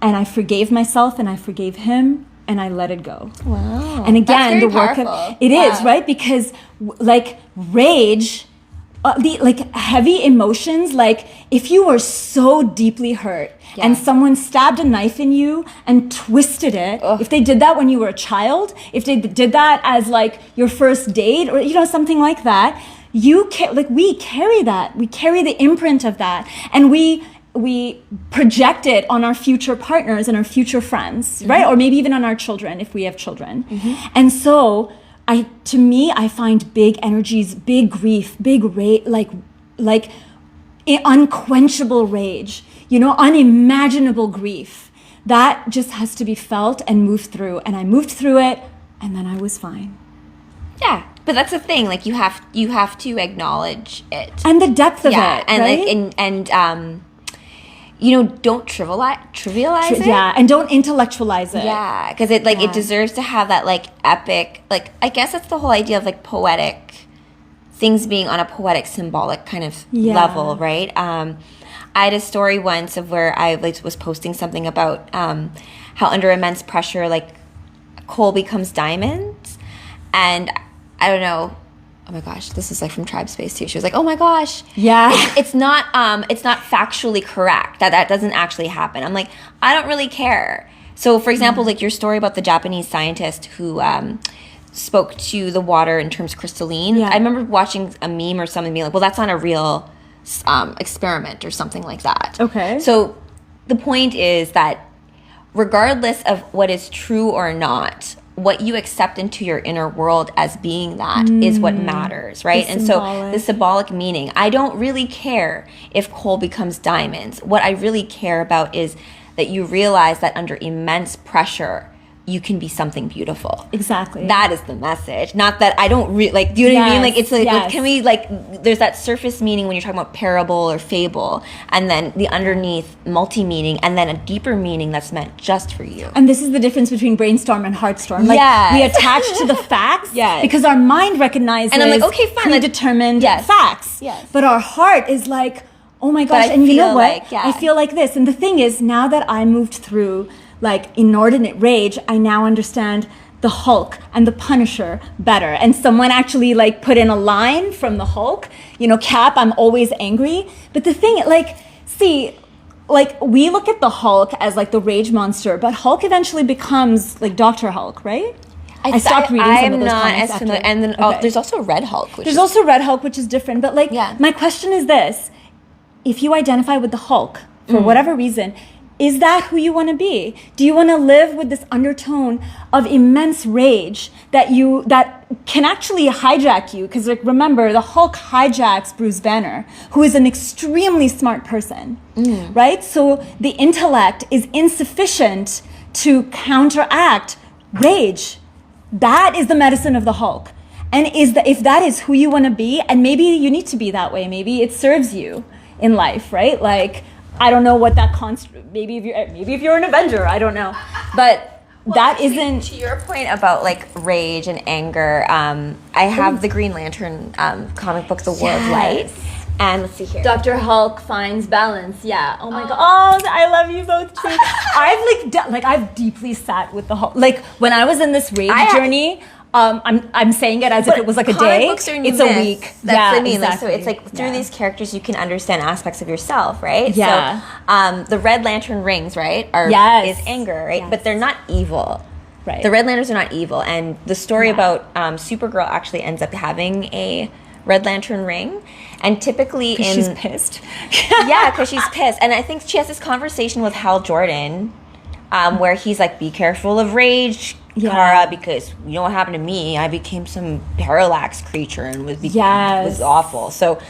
and I forgave myself and I forgave him and I let it go. Wow. And again, the work powerful. of it is, right? Because like rage, the like heavy emotions, like if you were so deeply hurt and someone stabbed a knife in you and twisted it, if they did that when you were a child, if they did that as like your first date or, you know, something like that, we carry that. We carry the imprint of that. And we project it on our future partners and our future friends, right? Or maybe even on our children, if we have children. And so to me, I find big energies, big grief, big rage, like unquenchable rage, you know, unimaginable grief. That just has to be felt and moved through. And I moved through it, and then I was fine. Yeah, but that's the thing. Like you have to acknowledge it and the depth of it, and right? like and you know, don't trivialize it. Yeah, and don't intellectualize it. Yeah, because it like it deserves to have that like epic, like I guess that's the whole idea of like poetic things being on a poetic symbolic kind of level, right? I had a story once of where I was posting something about how under immense pressure, like coal becomes diamonds, and I don't know. Oh my gosh, this is like from Tribe Space too. She was like, "Oh my gosh, it's not factually correct that doesn't actually happen." I'm like, I don't really care. So, for example, like your story about the Japanese scientist who spoke to the water in terms crystalline. I remember watching a meme or something being like, "Well, that's not a real experiment or something like that." Okay. So the point is that regardless of what is true or not, what you accept into your inner world as being that is what matters, right? And so the symbolic meaning, I don't really care if coal becomes diamonds. What I really care about is that you realize that under immense pressure, you can be something beautiful. Exactly. That is the message. Not that I don't like, do you know what I mean? Like, it's like, can we, like, there's that surface meaning when you're talking about parable or fable, and then the underneath multi-meaning, and then a deeper meaning that's meant just for you. And this is the difference between brainstorm and heartstorm. Like, we attach to the facts because our mind recognizes and I'm like, okay, fine, predetermined facts. Yes. But our heart is like, oh my gosh, and you know what? I feel like this. And the thing is, now that I moved through like inordinate rage, I now understand the Hulk and the Punisher better. And someone actually like put in a line from the Hulk, you know, Cap, I'm always angry. But the thing, like, see, like we look at the Hulk as like the rage monster, but Hulk eventually becomes like Dr. Hulk, right? I stopped reading some of those comics after. And then there's also Red Hulk. There's also Red Hulk, which is different. But like, my question is this. If you identify with the Hulk, for whatever reason, is that who you want to be? Do you want to live with this undertone of immense rage that can actually hijack you? Because like, remember, the Hulk hijacks Bruce Banner, who is an extremely smart person, right? So the intellect is insufficient to counteract rage. That is the medicine of the Hulk. And if that is who you want to be, and maybe you need to be that way, maybe it serves you in life, right? Like, I don't know what that maybe if you're an Avenger, I don't know, but that isn't. To your point about like rage and anger, I have the Green Lantern comic book, The War of Light, and let's see here. Dr. Hulk finds balance. Yeah. Oh my God. Oh, I love you both too. I've deeply sat with the Hulk. Like when I was in this rage journey. I'm saying it as if it was like a day. It's a week. That's what I mean. Exactly. Like, so it's like through these characters you can understand aspects of yourself, right? Yeah. So the Red Lantern rings, right? Is anger, right? Yes. But they're not evil. Right. The Red Lanterns are not evil. And the story about Supergirl actually ends up having a Red Lantern ring. And typically she's pissed. Because she's pissed. And I think she has this conversation with Hal Jordan where he's like, be careful of rage, Kara, because you know what happened to me? I became some parallax creature and was awful. So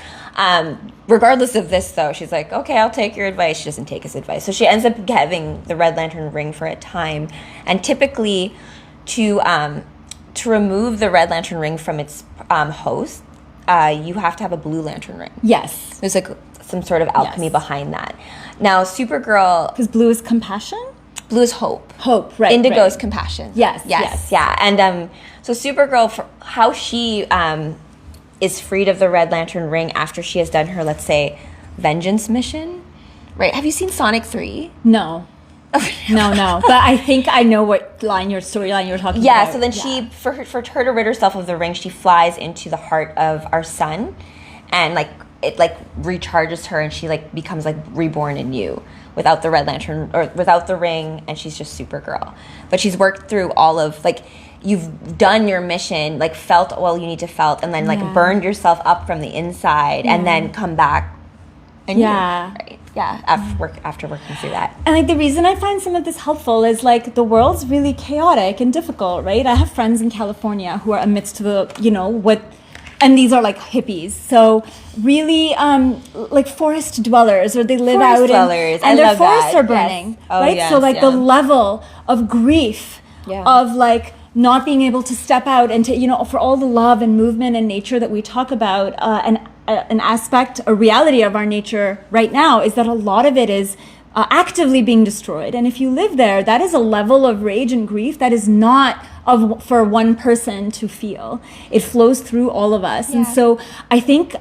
regardless of this, though, she's like, okay, I'll take your advice. She doesn't take his advice. So she ends up having the Red Lantern ring for a time. And typically to remove the Red Lantern ring from its host, you have to have a Blue Lantern ring. Yes. There's like some sort of alchemy behind that. Now, Supergirl... Because blue is compassion? Blue is hope. Hope, right. Indigo is compassion. Yes. Yeah. And so Supergirl, how she is freed of the Red Lantern ring after she has done her, let's say, vengeance mission, right? Have you seen Sonic 3? No. No. But I think I know what storyline you're talking about. Yeah, so then she, for her to rid herself of the ring, she flies into the heart of our sun, and like it like recharges her, and she like becomes like reborn anew without the Red Lantern or without the ring, and she's just Supergirl. But she's worked through all of like, you've done your mission, like felt all you need to felt, and then like burned yourself up from the inside, and then come back. And after working through that. And like the reason I find some of this helpful is like the world's really chaotic and difficult, right? I have friends in California who are amidst the, and these are like hippies. So really like forest dwellers, or they live out and their forests are burning, right? Yes, so like the level of grief of like not being able to step out and to, for all the love and movement and nature that we talk about, an aspect, a reality of our nature right now is that a lot of it is actively being destroyed. And if you live there, that is a level of rage and grief that is not for one person to feel. It flows through all of us. And so I think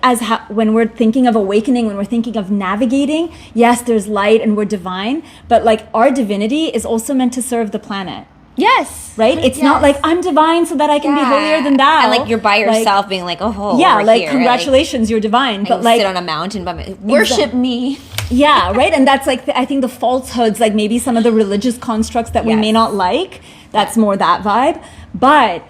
when we're thinking of awakening, when we're thinking of navigating, yes, there's light and we're divine, but like our divinity is also meant to serve the planet. Yes. Right? It's not like I'm divine so that I can be holier than thou. And like you're by yourself being like, congratulations, you're divine. But like sit on a mountain by worship me. Yeah, right? And that's like, I think the falsehoods, like maybe some of the religious constructs that we may not like, that's more that vibe. But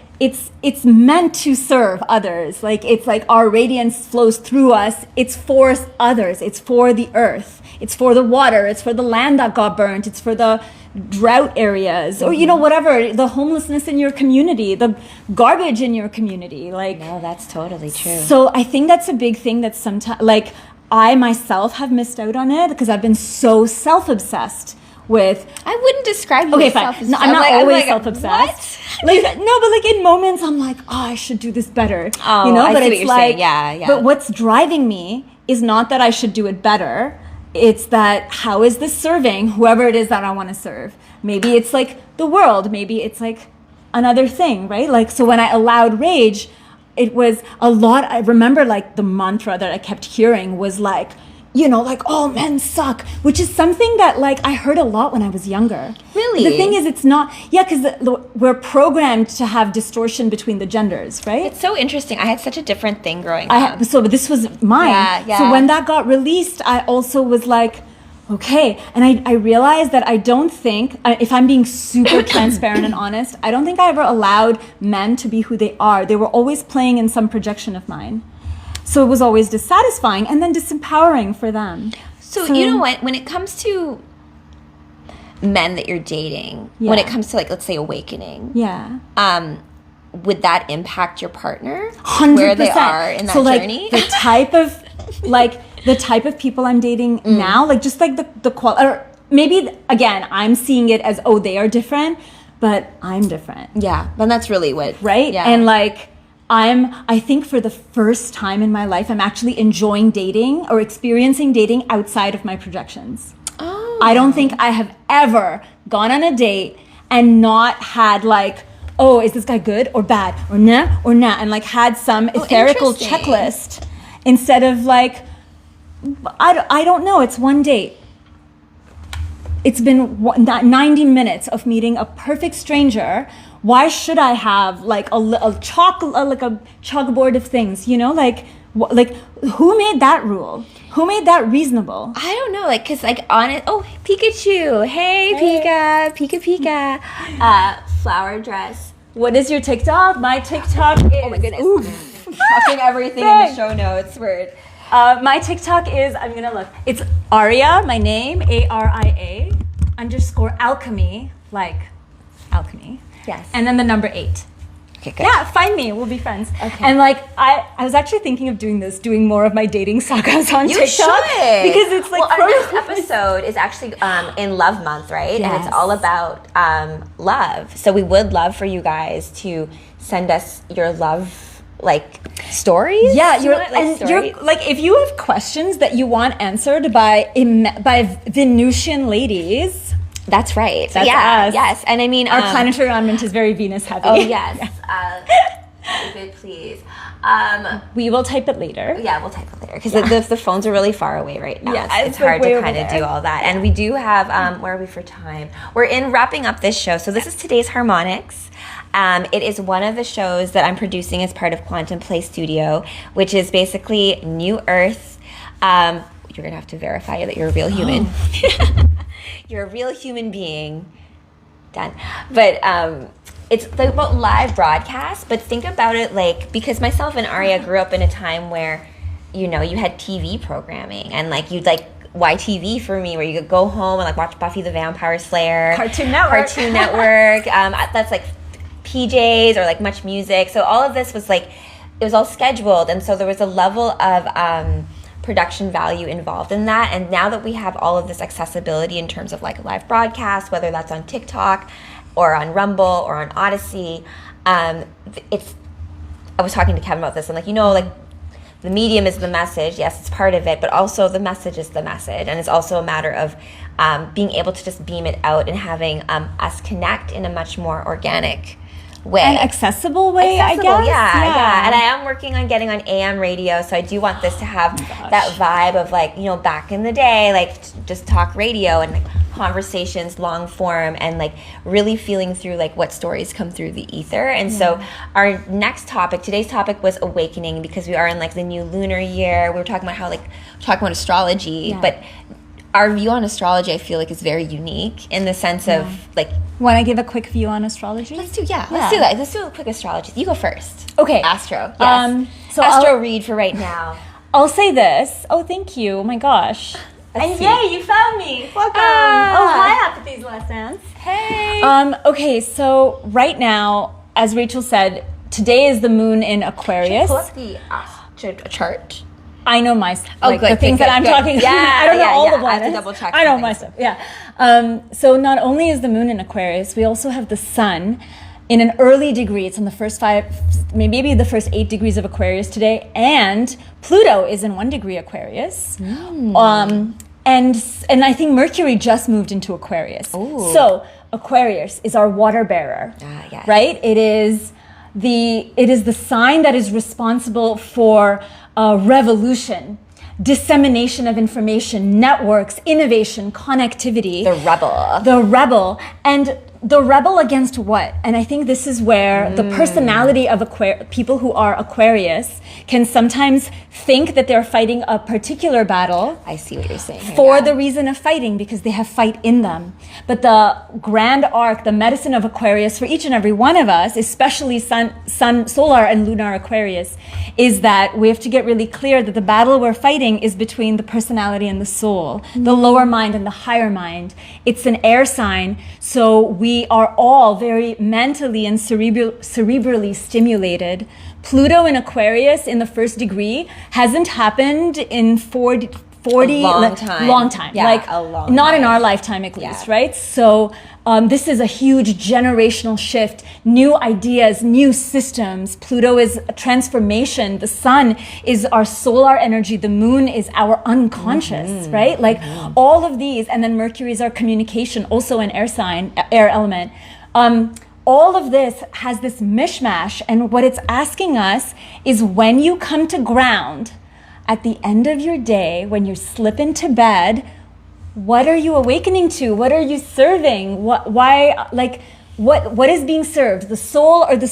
it's meant to serve others. Like, it's like our radiance flows through us. It's for others. It's for the earth. It's for the water. It's for the land that got burnt. It's for the drought areas, or whatever, the homelessness in your community, the garbage in your community. Like, no, that's totally true. So I think that's a big thing that sometimes, like, I myself have missed out on it because I've been so self-obsessed with. I wouldn't describe you as self-obsessed. No, I'm not always self-obsessed. Like, no, but like in moments I'm like, oh, I should do this better. Oh, but I see what it's you're like, saying. Yeah. But what's driving me is not that I should do it better. It's that, how is this serving whoever it is that I want to serve? Maybe it's like the world. Maybe it's like another thing, right? Like, so when I allowed rage, it was a lot. I remember like the mantra that I kept hearing was like, like, all men suck, which is something that like I heard a lot when I was younger. Really? The thing is, it's not, because we're programmed to have distortion between the genders, right? It's so interesting. I had such a different thing growing up. But this was mine. Yeah. So when that got released, I also was like, okay. And I realized that I don't think, if I'm being super transparent and honest, I don't think I ever allowed men to be who they are. They were always playing in some projection of mine. So it was always dissatisfying and then disempowering for them. So you know what? When it comes to men that you're dating, when it comes to like, let's say, awakening, would that impact your partner? 100%. Where they are in that journey? The type of people I'm dating now, like just like the quality, or maybe again, I'm seeing it as, oh, they are different, but I'm different. Yeah, and that's really what, right? Yeah. And like, I think for the first time in my life, I'm actually enjoying dating or experiencing dating outside of my projections. Oh. I don't think I have ever gone on a date and not had like, oh, is this guy good or bad or nah or nah, and like had some etherical checklist instead of like, I don't know, it's one date. It's been 90 minutes of meeting a perfect stranger. Why should I have like a chalkboard of things? Like who made that rule? Who made that reasonable? I don't know, like, cause like Pikachu, hey. Pika, flower dress. What is your TikTok? My TikTok is, oh my goodness, fucking everything in the show notes. Word. My TikTok is, I'm gonna look. It's Aria, my name, ARIA _ alchemy, like alchemy. Yes. And then the number 8. Okay, good. Yeah, find me. We'll be friends. Okay. And like, I was actually thinking of doing more of my dating sagas on TikTok. You should. Because it's like, our next episode is actually in Love Month, right? Yes. And it's all about love. So we would love for you guys to send us your love, like, stories. Yeah, you're like, if you have questions that you want answered by Venusian ladies. That's right. That's us. Yes. And I mean, our planetary alignment is very Venus heavy. Oh yes. Good, please. We will type it later. Yeah, we'll type it later because the phones are really far away right now. Yeah, it's hard to kind of do all that. And we do have where are we for time? We're in wrapping up this show. So this is today's Harmonics. It is one of the shows that I'm producing as part of Quantum Play Studio, which is basically New Earth. You're gonna have to verify that you're a real human. You're a real human being. Done. But it's about live broadcasts, but think about it like, because myself and Aria grew up in a time where, you had TV programming and like you'd like YTV for me, where you could go home and like watch Buffy the Vampire Slayer. Cartoon Network. That's like PJs or like Much Music. So all of this was like, it was all scheduled. And so there was a level of production value involved in that. And now that we have all of this accessibility in terms of like live broadcast, whether that's on TikTok or on Rumble or on Odyssey, I was talking to Kevin about this, and like, like the medium is the message. Yes, it's part of it, but also the message is the message. And it's also a matter of being able to just beam it out and having us connect in a much more organic way. An accessible way, I guess. Yeah. And I am working on getting on AM radio, so I do want this to have that vibe of like, back in the day, like just talk radio and like conversations, long form, and like really feeling through like what stories come through the ether. And so our next topic, today's topic was awakening, because we are in like the new lunar year. We were talking about how like, talking about astrology, but our view on astrology, I feel like, is very unique in the sense of like. Want to give a quick view on astrology? Let's do that. Let's do a quick astrology. You go first. Okay. Astro. Yes. So Astro read for right now. I'll say this. Oh, thank you. Oh my gosh. And yay, you found me. Welcome. Oh, hi, Apathy's Last Dance. Hey. Okay, so right now, as Rachel said, today is the moon in Aquarius. Pull up the chart. I know my stuff. Like the things that I'm talking about. I don't know all the planets. I have to double check. I know my stuff. Yeah. So not only is the moon in Aquarius, we also have the sun in an early degree. It's in the first 5, maybe the first 8 degrees of Aquarius today, and Pluto is in 1 degree Aquarius. And I think Mercury just moved into Aquarius. Ooh. So Aquarius is our water bearer, right? It is the sign that is responsible for revolution, dissemination of information, networks, innovation, connectivity. The rebel. And the rebel against what? And I think this is where the personality of people who are Aquarius can sometimes think that they're fighting a particular battle. I see what you're saying. For the reason of fighting, because they have fight in them. But the grand arc, the medicine of Aquarius for each and every one of us, especially sun, solar and lunar Aquarius, is that we have to get really clear that the battle we're fighting is between the personality and the soul, the lower mind and the higher mind. It's an air sign, so we are all very mentally and cerebrally stimulated. Pluto in Aquarius in the first degree hasn't happened in 40 long time. Yeah, like a long not time. In our lifetime at least, right? So this is a huge generational shift, new ideas, new systems. Pluto is a transformation. The sun is our solar energy. The moon is our unconscious, right? Like all of these, and then Mercury is our communication, also an air sign, air element. All of this has this mishmash, and what it's asking us is when you come to ground at the end of your day, when you slip into bed, what are you awakening to? What are you serving? What is being served? The soul or the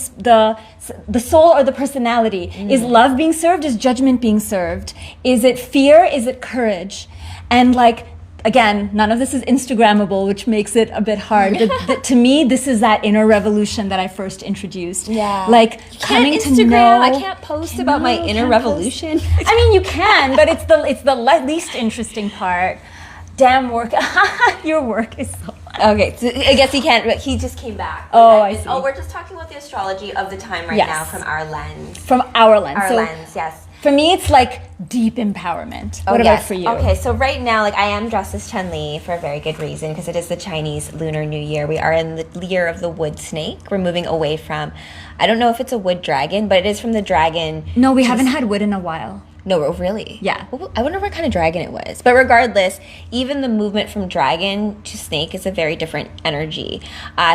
soul or the personality? Is love being served? Is judgment being served? Is it fear? Is it courage? And again, none of this is Instagrammable, which makes it a bit hard. But to me, this is that inner revolution that I first introduced. Yeah. Coming Instagram, to know. I can't post about my inner revolution. I mean, you can, but it's the least interesting part. Damn work. Your work is so fun. Okay, so I guess he can't. He just came back. I see. We're just talking about the astrology of the time right now from our lens. From our lens. Our lens, yes. For me, it's deep empowerment. What about for you? Okay, so right now, I am dressed as Chun-Li for a very good reason, because it is the Chinese Lunar New Year. We are in the year of the wood snake. We're moving away from, I don't know if it's a wood dragon, but it is from the dragon. No, we haven't had wood in a while. No, really? Yeah. I wonder what kind of dragon it was. But regardless, even the movement from dragon to snake is a very different energy.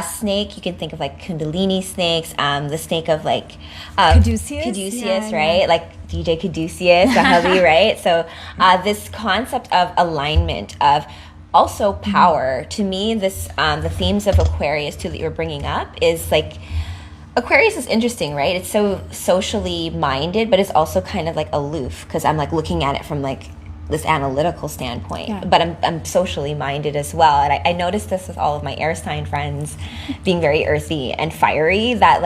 Snake, you can think of Kundalini snakes, the snake of Caduceus, right? Yeah. Like DJ Caduceus, the hubby, right? So this concept of alignment, of also power, to me, this the themes of Aquarius too that you're bringing up is Aquarius is interesting, right? It's so socially minded, but it's also kind of aloof, because I'm looking at it from this analytical standpoint. Yeah. But I'm socially minded as well. And I noticed this with all of my air sign friends being very earthy and fiery, that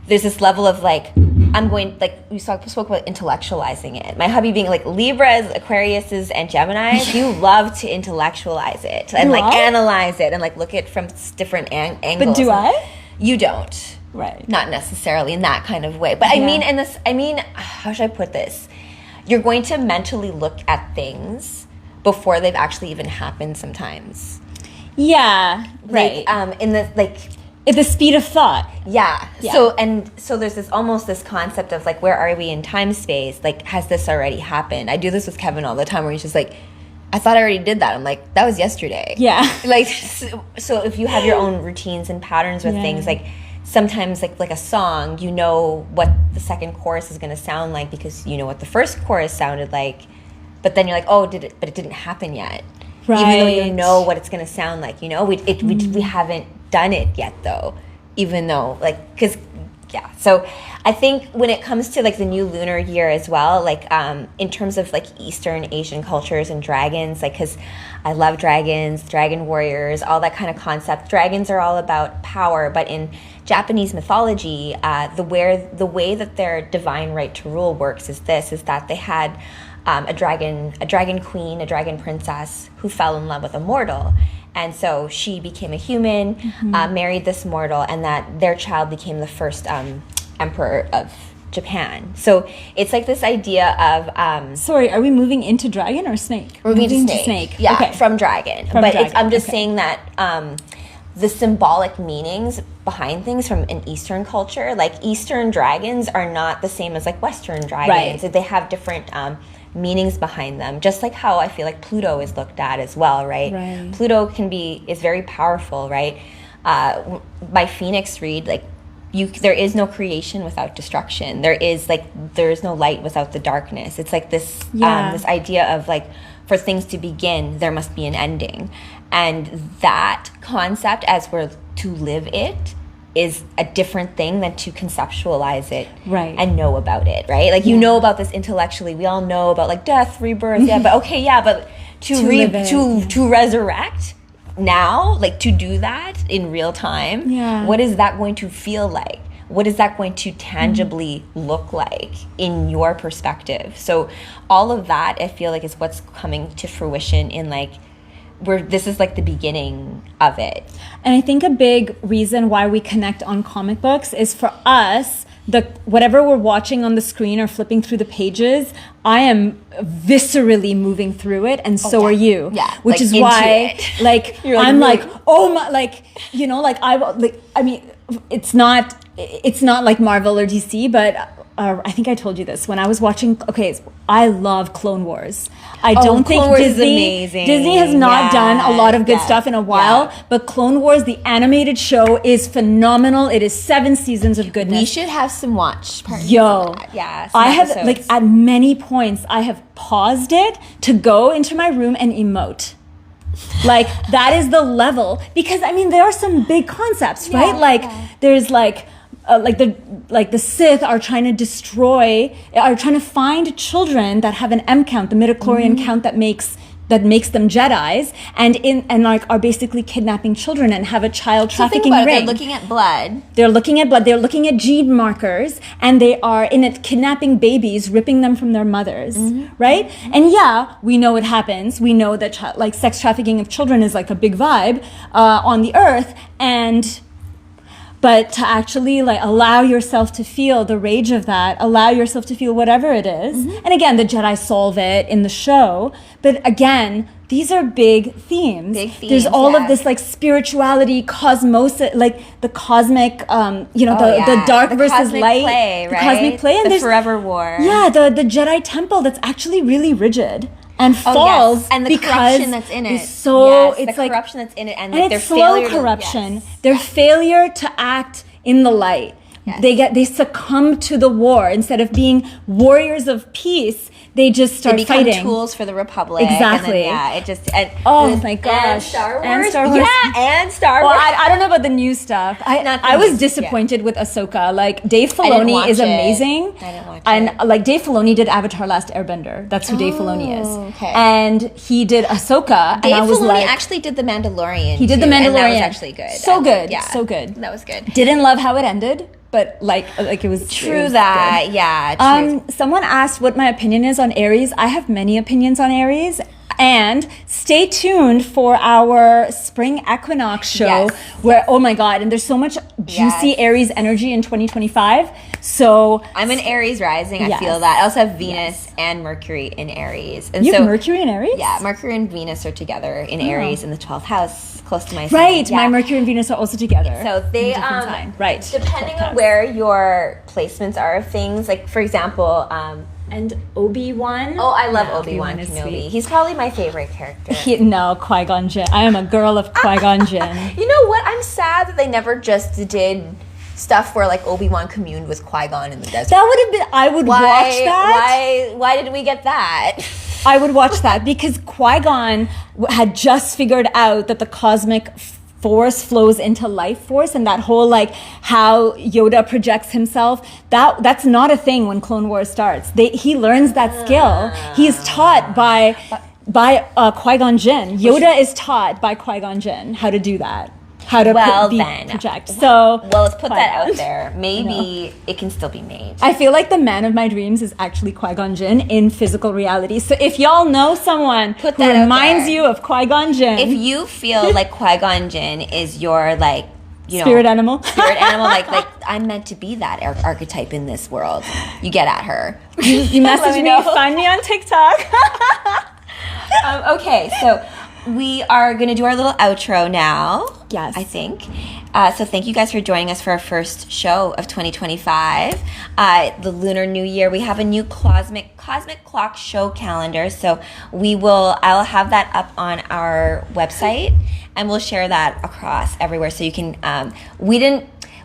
there's this level of I'm going, we spoke about intellectualizing it. My hubby being Libras, Aquariuses, and Geminis, you love to intellectualize it and analyze it and look at it from different angles. But do I? You don't. Right. Not necessarily in that kind of way. But I mean, how should I put this? You're going to mentally look at things before they've actually even happened sometimes. Yeah. Right. At the speed of thought. Yeah. So there's this concept of where are we in time space? Has this already happened? I do this with Kevin all the time, where he's just I thought I already did that. I'm that was yesterday. Yeah. So if you have your own routines and patterns with things, sometimes a song, you know what the second chorus is going to sound like because you know what the first chorus sounded like, but then you're but it didn't happen yet. Right. Even though you know what it's going to sound like, we haven't done it yet though, even though because Yeah. So I think when it comes to like the new lunar year as well, like in terms of like Eastern Asian cultures and dragons, like because I love dragons, dragon warriors, all that kind of concept. Dragons are all about power, but in Japanese mythology, the way that their divine right to rule works is that they had a dragon queen, a dragon princess who fell in love with a mortal. And so she became a human, married this mortal, and that their child became the first emperor of Japan. So it's like this idea of... Sorry, are we moving into dragon or snake? We're moving into snake. Yeah, okay. From dragon. I'm just saying that the symbolic meanings behind things from an Eastern culture, like Eastern dragons are not the same as like Western dragons. Right. They have different... meanings behind them, just like how I feel like Pluto is looked at as well, right? Pluto is very powerful, right? My Phoenix read, like there is no creation without destruction. There is no light without the darkness. It's like this this idea of like for things to begin, there must be an ending, and that concept as we're to live it is a different thing than to conceptualize it and know about it, right? Like you know about this intellectually. We all know about like death, rebirth, but to resurrect now, like to do that in real time, what is that going to feel like? What is that going to tangibly look like in your perspective? So all of that, I feel like, is what's coming to fruition in like this is like the beginning of it. And I think a big reason why we connect on comic books is for us, whatever we're watching on the screen or flipping through the pages, I am viscerally moving through it, and so are you. Yeah, which is why, like, I'm like, oh my, like, you know, like I mean, it's not like Marvel or DC, but I think I told you this when I was watching. Okay, I love Clone Wars. I don't think Disney has not done a lot of good stuff in a while, but Clone Wars, the animated show, is phenomenal. It is 7 seasons of goodness. We should have some watch parties. I have episodes. Like at many points I have paused it to go into my room and emote. Like that is the level, because I mean there are some big concepts, right? Like there's like the Sith are trying to find children that have an M count, the midichlorian count that makes them Jedis, and like are basically kidnapping children and have a child trafficking ring. They're looking at blood. They're looking at gene markers, and they are in it kidnapping babies, ripping them from their mothers, right? And we know it happens. We know that like sex trafficking of children is like a big vibe on the earth, but to actually like allow yourself to feel the rage of that, allow yourself to feel whatever it is. And again, the Jedi solve it in the show. But again, these are big themes. There's all of this like spirituality, cosmosis, like the cosmic, the dark versus light, play, the cosmic play, and the forever war. Yeah, the Jedi temple that's actually really rigid. And falls and the corruption that's in it. It's the like, corruption that's in it, and like it's slow corruption. Their failure to act in the light. They succumb to the war instead of being warriors of peace. They just start fighting. They become tools for the Republic. Exactly. And then, oh my gosh. And Star Wars. Yeah, and Star Wars. Well, I don't know about the new stuff. I was disappointed with Ahsoka. Like, Dave Filoni is amazing. I didn't watch it. And like, Dave Filoni did Avatar Last Airbender. That's who Dave Filoni is. Okay. And he did Ahsoka. Dave and I was Filoni like, actually did The Mandalorian. He did The Mandalorian. And that was actually good. So good. Yeah. So good. That was good. Didn't love how it ended. But like it was true. It was that good. Yeah. True. Someone asked what my opinion is on Aries. I have many opinions on Aries, and stay tuned for our spring equinox show. Where oh my god, and there's so much juicy Aries energy in 2025. So I'm an Aries rising. I feel that. I also have Venus and Mercury in Aries. And you have Mercury in Aries? Yeah, Mercury and Venus are together in Aries in the 12th house, close to my sun. Right, my Mercury and Venus are also together. So they right. Depending on where your placements are of things, like for example, and Obi-Wan. Oh, I love Obi-Wan Kenobi. He's probably my favorite character. Qui-Gon Jinn. I am a girl of Qui-Gon Jinn. You know what? I'm sad that they never just did stuff where like Obi-Wan communed with Qui-Gon in the desert. That would have been. I would watch that. Why did we get that? I would watch that because Qui-Gon had just figured out that the cosmic force flows into life force, and that whole like how Yoda projects himself, that's not a thing when Clone Wars starts. He learns that skill. He's taught by Qui-Gon Jinn. Yoda is taught by Qui-Gon Jinn how to do that. How to project. So let's put that out there. Maybe it can still be made. I feel like the man of my dreams is actually Qui-Gon Jinn in physical reality. So if y'all know someone who reminds you of Qui-Gon Jinn, if you feel like Qui-Gon Jinn is your like, you know, spirit animal, like I'm meant to be that archetype in this world. You get at her. You message me. Find me on TikTok. Okay, so we are going to do our little outro now. Yes. I think. So thank you guys for joining us for our first show of 2025. The Lunar New Year. We have a new cosmic clock show calendar. So I'll have that up on our website, and we'll share that across everywhere. So you can,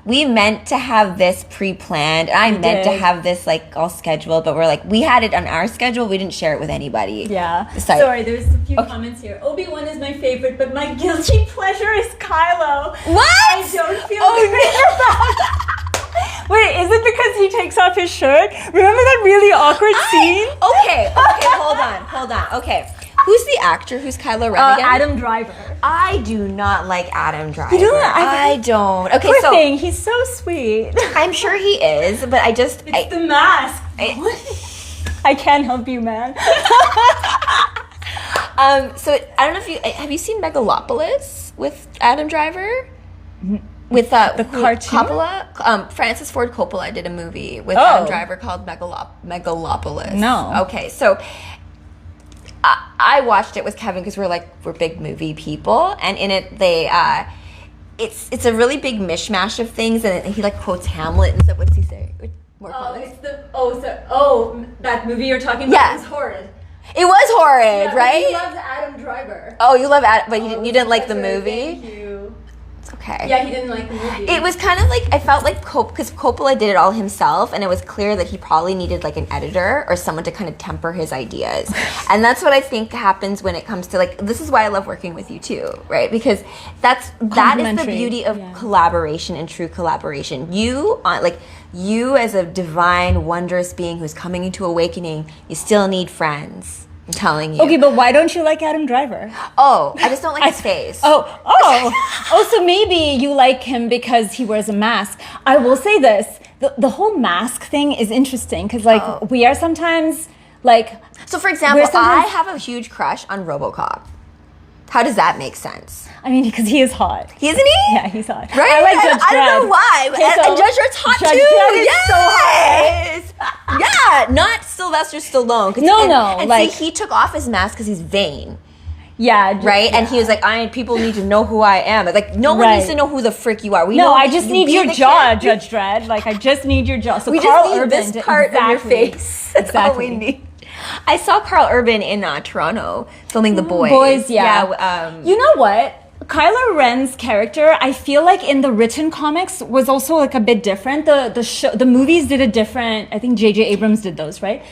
we meant to have this pre-planned. I meant to have this like all scheduled, but we had it on our schedule. We didn't share it with anybody. Yeah. Sorry, there's a few comments here. Obi-Wan is my favorite, but my guilty pleasure is Kylo. What? I don't feel good about that. Wait, is it because he takes off his shirt? Remember that really awkward scene? Okay, hold on. Okay. Who's the actor who's Kylo Ren again? Adam Driver. I do not like Adam Driver. You don't? I don't. Okay, poor thing. He's so sweet. I'm sure he is, but It's the mask. I can't help you, man. So I don't know if have you seen Megalopolis with Adam Driver? With the cartoon? Coppola? Francis Ford Coppola did a movie with Adam Driver called Megalopolis. No. Okay, so I watched it with Kevin because we're big movie people, and in it it's a really big mishmash of things, and he like quotes Hamlet and stuff. What does he say? That movie you're talking about was horrid. It was horrid, right? He loves Adam Driver. Oh, you love Adam, but you didn't like the movie? Thank you. It's okay. Yeah, he didn't like the movie. It was kind of like, I felt like because Coppola did it all himself, and it was clear that he probably needed like an editor or someone to kind of temper his ideas. And that's what I think happens when it comes to like, this is why I love working with you too, right? Because that is the beauty of collaboration and true collaboration. You as a divine, wondrous being who's coming into awakening, you still need friends. I'm telling you. Okay, but why don't you like Adam Driver? Oh, I just don't like his face. So maybe you like him because he wears a mask. I will say this. The whole mask thing is interesting because we are sometimes like... So for example, I have a huge crush on RoboCop. How does that make sense? I mean, because he is hot. Isn't he? Yeah, he's hot. Right? I like Judge Dredd. I don't know why. And Judge Dredd's hot Judge too. Dredd is so hot. Yeah, not Sylvester Stallone. No. See, he took off his mask because he's vain. Yeah. Right? Yeah. And he was like, people need to know who I am. Like, no one needs to know who the frick you are. I just need your jaw, Judge Dredd. Like, I just need your jaw. So we Carl just need Urban this part of your face. That's all we need. I saw Carl Urban in Toronto filming The Boys. Yeah. You know what? Kylo Ren's character, I feel like in the written comics was also like a bit different. The movies did a different. I think J.J. Abrams did those, right?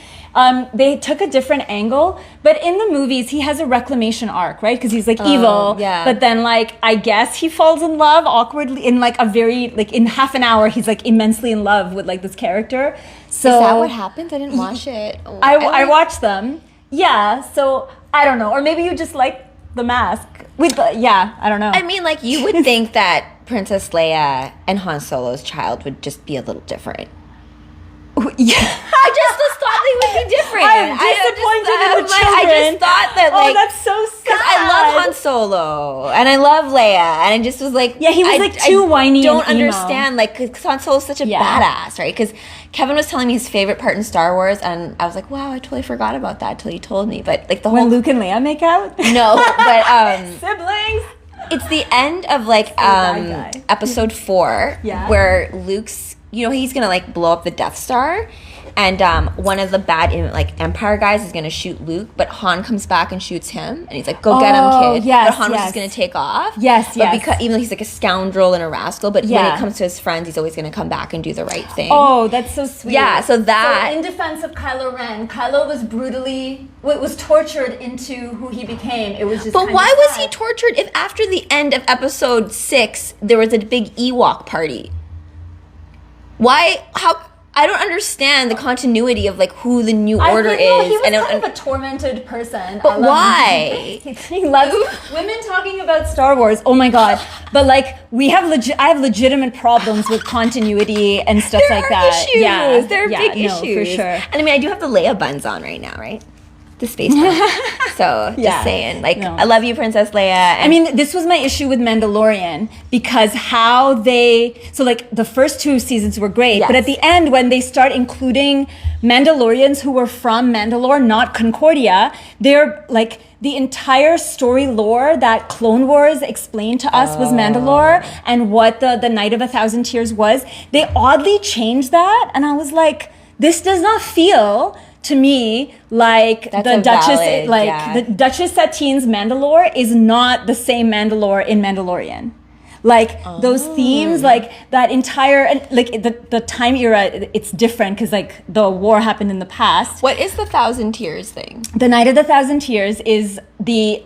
They took a different angle, but in the movies he has a reclamation arc, right? Because he's like evil, but then like I guess he falls in love awkwardly in like a very like in half an hour he's like immensely in love with like this character. So is that what happens? I didn't watch it. I watched them. Yeah, so I don't know, or maybe you just like the mask. I don't know. I mean, like you would think that Princess Leia and Han Solo's child would just be a little different. Yeah. I just thought they would be different. I'm disappointed in the children. I just thought that that's so sad. Because I love Han Solo and I love Leia, and I just was like, he was like too whiny. I don't understand, like, because Han Solo's such a badass, right? Because Kevin was telling me his favorite part in Star Wars, and I was like, wow, I totally forgot about that until you told me. But like when Luke and Leia make out, no, but siblings. It's the end of like episode 4, where Luke's, he's gonna like blow up the Death Star, And one of the bad Empire guys is gonna shoot Luke, but Han comes back and shoots him, and he's like, "Go get him, kid." Yes, but Han was just gonna take off. Yes, but because even though he's like a scoundrel and a rascal, but when it comes to his friends, he's always gonna come back and do the right thing. Oh, that's so sweet. Yeah, so in defense of Kylo Ren, Kylo was tortured into who he became. It was just. But why was he tortured if after the end of Episode 6 there was a big Ewok party? Why? How? I don't understand the continuity of who the New Order is. He was kind of a tormented person. But why? He loves women talking about Star Wars. Oh my god! But I have legitimate problems with continuity and stuff like that. Issues. Yeah, there are big issues for sure. And I mean, I do have the Leia buns on right now, right? The space bar. So just saying, I love you, Princess Leia. I mean, this was my issue with Mandalorian because the first 2 seasons were great, but at the end when they start including Mandalorians who were from Mandalore, not Concordia, they're the entire story lore that Clone Wars explained to us was Mandalore, and what the Night of 1,000 Tears was. They oddly changed that, and I was like, this does not feel to me like the Duchess Satine's Mandalore is not the same Mandalore in Mandalorian. Those themes, that entire, the time era, it's different because the war happened in the past. What is the 1,000 Tears thing? The Night of the 1,000 Tears is the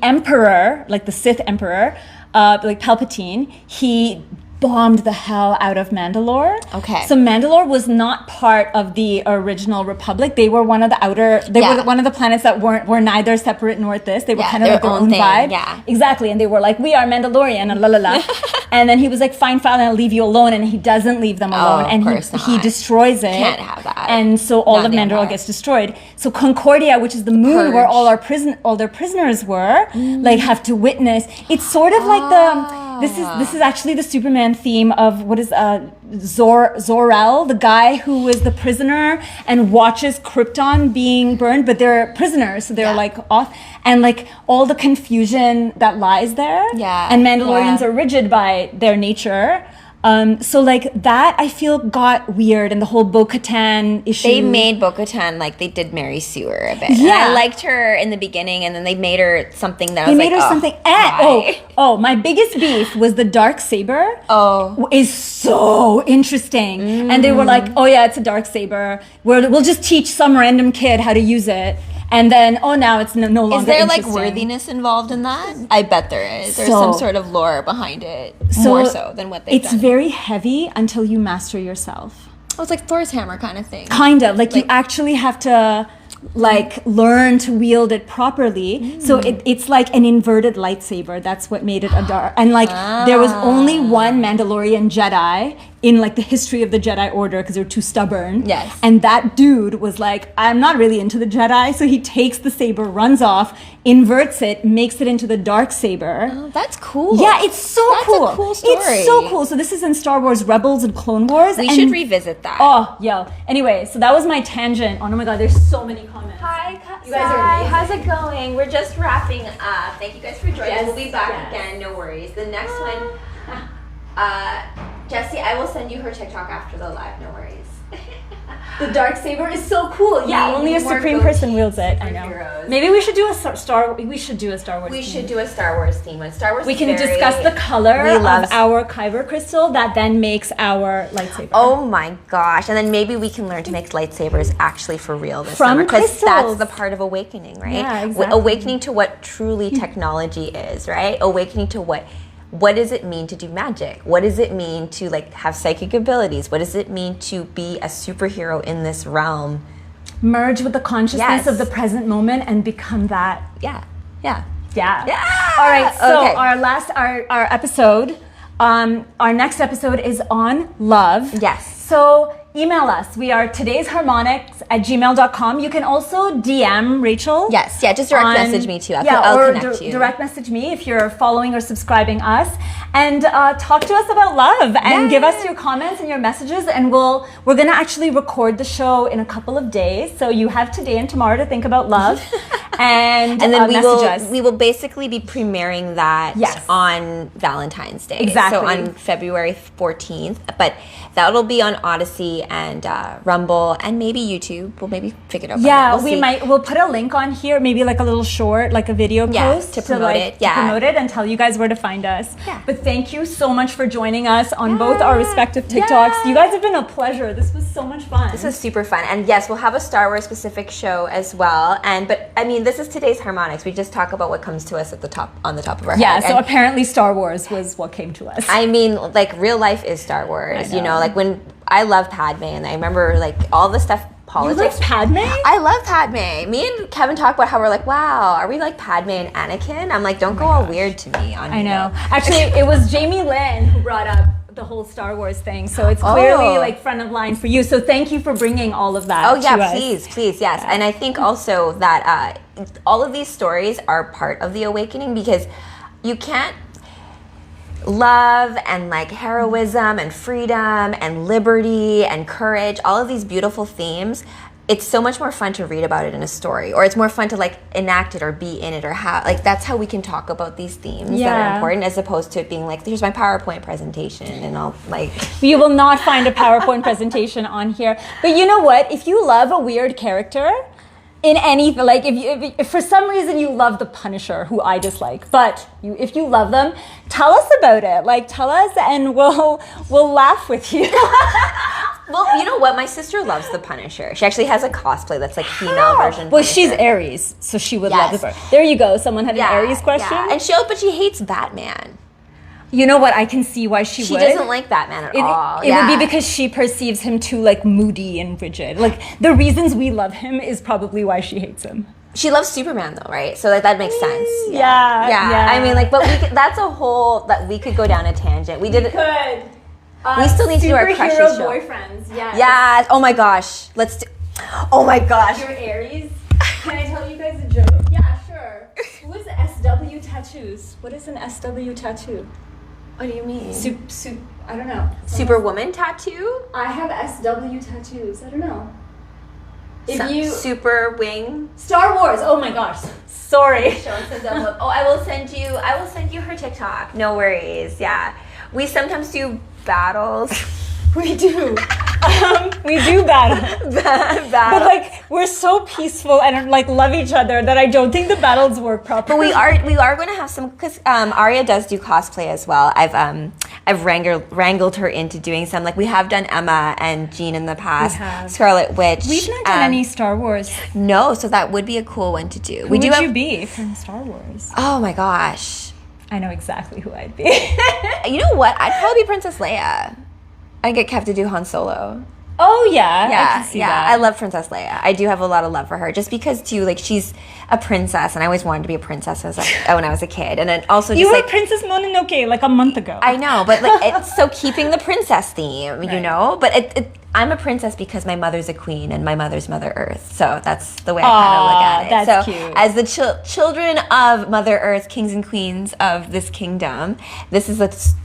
Emperor, the Sith Emperor, Palpatine. He bombed the hell out of Mandalore. Okay. So Mandalore was not part of the original Republic. They were one of the outer. They were one of the planets that were neither separate nor this. They were kind of their own vibe. Yeah. Exactly. And they were like, we are Mandalorian and la la la. And then he was like, fine, I'll leave you alone. And he doesn't leave them alone. And he destroys it. Can't have that. And so all of Mandalore gets destroyed. So Concordia, which is the moon where all their prisoners were, have to witness. It's sort of like the. This is actually the Superman theme of what is Zor-El, the guy who was the prisoner and watches Krypton being burned, but they're prisoners, so they're off, and all the confusion that lies there. Yeah. And Mandalorians are rigid by their nature. So that I feel got weird, and the whole Bo-Katan issue. They made Bo-Katan they did Mary Sue a bit. Yeah. And I liked her in the beginning, and then they made her something that they made her something. My biggest beef was the dark saber. Is so interesting, and they were like, oh yeah, it's a dark saber. We'll just teach some random kid how to use it. And then, now it's no longer. Is there interesting. worthiness involved in that? I bet there is. There's some sort of lore behind it, more so than what they've done. It's very heavy until you master yourself. Oh, it's like Thor's hammer kind of thing. Kind of. You actually have to learn to wield it properly. So it's like an inverted lightsaber. That's what made it a dark. And there was only one Mandalorian Jedi in the history of the Jedi Order because they were too stubborn. Yes. And that dude was like, I'm not really into the Jedi. So he takes the saber, runs off, inverts it, makes it into the dark saber. Oh, that's cool. Yeah, it's so cool. That's a cool story. It's so cool. So this is in Star Wars Rebels and Clone Wars. We should revisit that. Oh, yo. Anyway, so that was my tangent. Oh my god, there's so many comments. Hi, you guys are amazing. how's it going? We're just wrapping up. Thank you guys for joining. We'll be back again, no worries. The next one, Jessie, I will send you her TikTok after the live, no worries. The dark saber is so cool. Yeah, only a supreme person wields it. I know. Maybe we should do a Star Wars. We should do a Star Wars. We should do a Star Wars theme. When Star Wars, we can discuss the color of our kyber crystal that then makes our lightsaber. Oh my gosh! And then maybe we can learn to make lightsabers actually for real this summer, because that's the part of awakening, right? Yeah, exactly. Awakening to what truly technology is, right? Awakening to what does it mean to do magic? What does it mean to have psychic abilities? What does it mean to be a superhero in this realm? Merge with the consciousness of the present moment and become that. Yeah. All right. So our episode, our next episode is on love. Yes. So email us. We are todaysharmonics@gmail.com. You can also DM Rachel. Yes, just direct message me too. I'll connect you. Direct message me if you're following or subscribing us, and talk to us about love and give us your comments and your messages. And we're gonna actually record the show in a couple of days, so you have today and tomorrow to think about love. And then message we will basically be premiering that on Valentine's Day. Exactly. So on February 14th. But that'll be on Odyssey and Rumble and maybe YouTube. We'll maybe figure it out. Yeah, we'll put a link on here, maybe like a little short, like a video post to promote it. To promote it and tell you guys where to find us. Yeah. But thank you so much for joining us on both our respective TikToks. You guys have been a pleasure. This was so much fun. This was super fun. And yes, we'll have a Star Wars specific show as well. But I mean, this is today's Harmonics. We just talk about what comes to us on the top of our head. Yeah, so apparently Star Wars was what came to us. I mean, like real life is Star Wars. You know, like when I love Padme, and I remember like all the stuff. Politics. You like Padme? I love Padme. Me and Kevin talk about how we're like, wow, are we like Padme and Anakin? I'm like, don't go all weird to me. I know. Actually, it was Jamie Lynn who brought up the whole Star Wars thing, so it's clearly like front of line for you. So thank you for bringing all of that. Oh yeah, please, yes. And I think also that all of these stories are part of the awakening, because you can't love and like heroism and freedom and liberty and courage, all of these beautiful themes. It's so much more fun to read about it in a story, or it's more fun to like enact it or be in it, or how like that's how we can talk about these themes that are important, as opposed to it being like, here's my PowerPoint presentation and I'll like. You will not find a PowerPoint presentation on here. But you know what? If you love a weird character, in any, like if for some reason you love the Punisher, who I dislike, but if you love them, tell us about it. Like tell us, and we'll laugh with you. Well, you know what? My sister loves the Punisher. She actually has a cosplay that's like female version. Well, she's Aries, so she would love the bird. There you go. Someone had an Aries question. Yeah. And but she hates Batman. You know what? I can see why she would. She doesn't like Batman at all. It would be because she perceives him too like moody and rigid. Like the reasons we love him is probably why she hates him. She loves Superman though, right? So that makes sense. Yeah. I mean, like, but that's a whole that we could go down a tangent. We could. We still need to do our crushes show. Boyfriends. Yes. Yeah. Oh my gosh. Let's do. Oh my gosh. You're Aries. Can I tell you guys a joke? Yeah, sure. Who is SW tattoos? What is an SW tattoo? What do you mean? I don't know. Superwoman tattoo? I have SW tattoos. I don't know. Super wing. Star Wars. Oh my gosh. Sorry. I will send you her TikTok. No worries. Yeah. We sometimes do battles. We do. We do battle. But like we're so peaceful and like love each other that I don't think the battles work properly. But we are going to have some, because Aria does do cosplay as well. I've wrangled her into doing some. Like we have done Emma and Jean in the past. Scarlet Witch. We've not done any Star Wars. No, so that would be a cool one to do. Who would you be from Star Wars? Oh my gosh. I know exactly who I'd be. You know what? I'd probably be Princess Leia. I'd get Kev to do Han Solo. Oh yeah, I can see that. I love Princess Leia. I do have a lot of love for her, just because too, like she's a princess, and I always wanted to be a princess when I was a kid, and then also you were Princess Mononoke like a month ago. I know, but like it's so keeping the princess theme, you know. But I'm a princess because my mother's a queen and my mother's Mother Earth, so that's the way I kind of look at it. That's so cute. As the children of Mother Earth, kings and queens of this kingdom, this is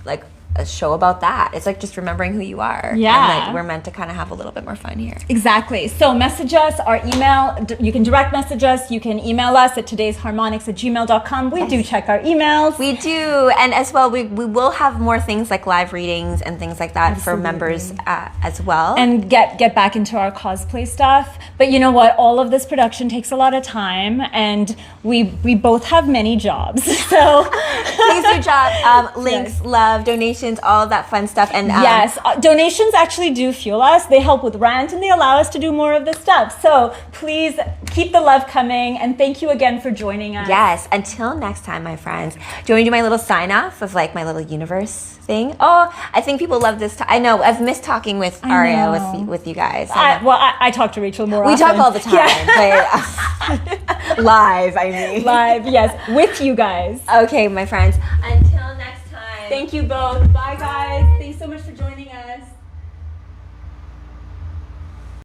like a show about that. It's like just remembering who you are. Yeah. And like we're meant to kind of have a little bit more fun here. Exactly. So message us, our email, you can direct message us, you can email us at todaysharmonics@gmail.com. We do check our emails. We do. And as well, we will have more things like live readings and things like that for members as well. And get back into our cosplay stuff. But you know what? All of this production takes a lot of time, and we both have many jobs. So please do drop links, love, donations, all of that fun stuff. And yes, donations actually do fuel us. They help with rent, and they allow us to do more of this stuff. So please keep the love coming, and thank you again for joining us. Yes, until next time, my friends. Do you want me to do my little sign off of like my little universe thing? Oh, I think people love this. I know, I've missed talking with Aria with you guys. I talk to Rachel more often. We talk all the time. But, live, I mean. Live, yes, with you guys. Okay, my friends. Until next time. Thank you both. Bye, guys.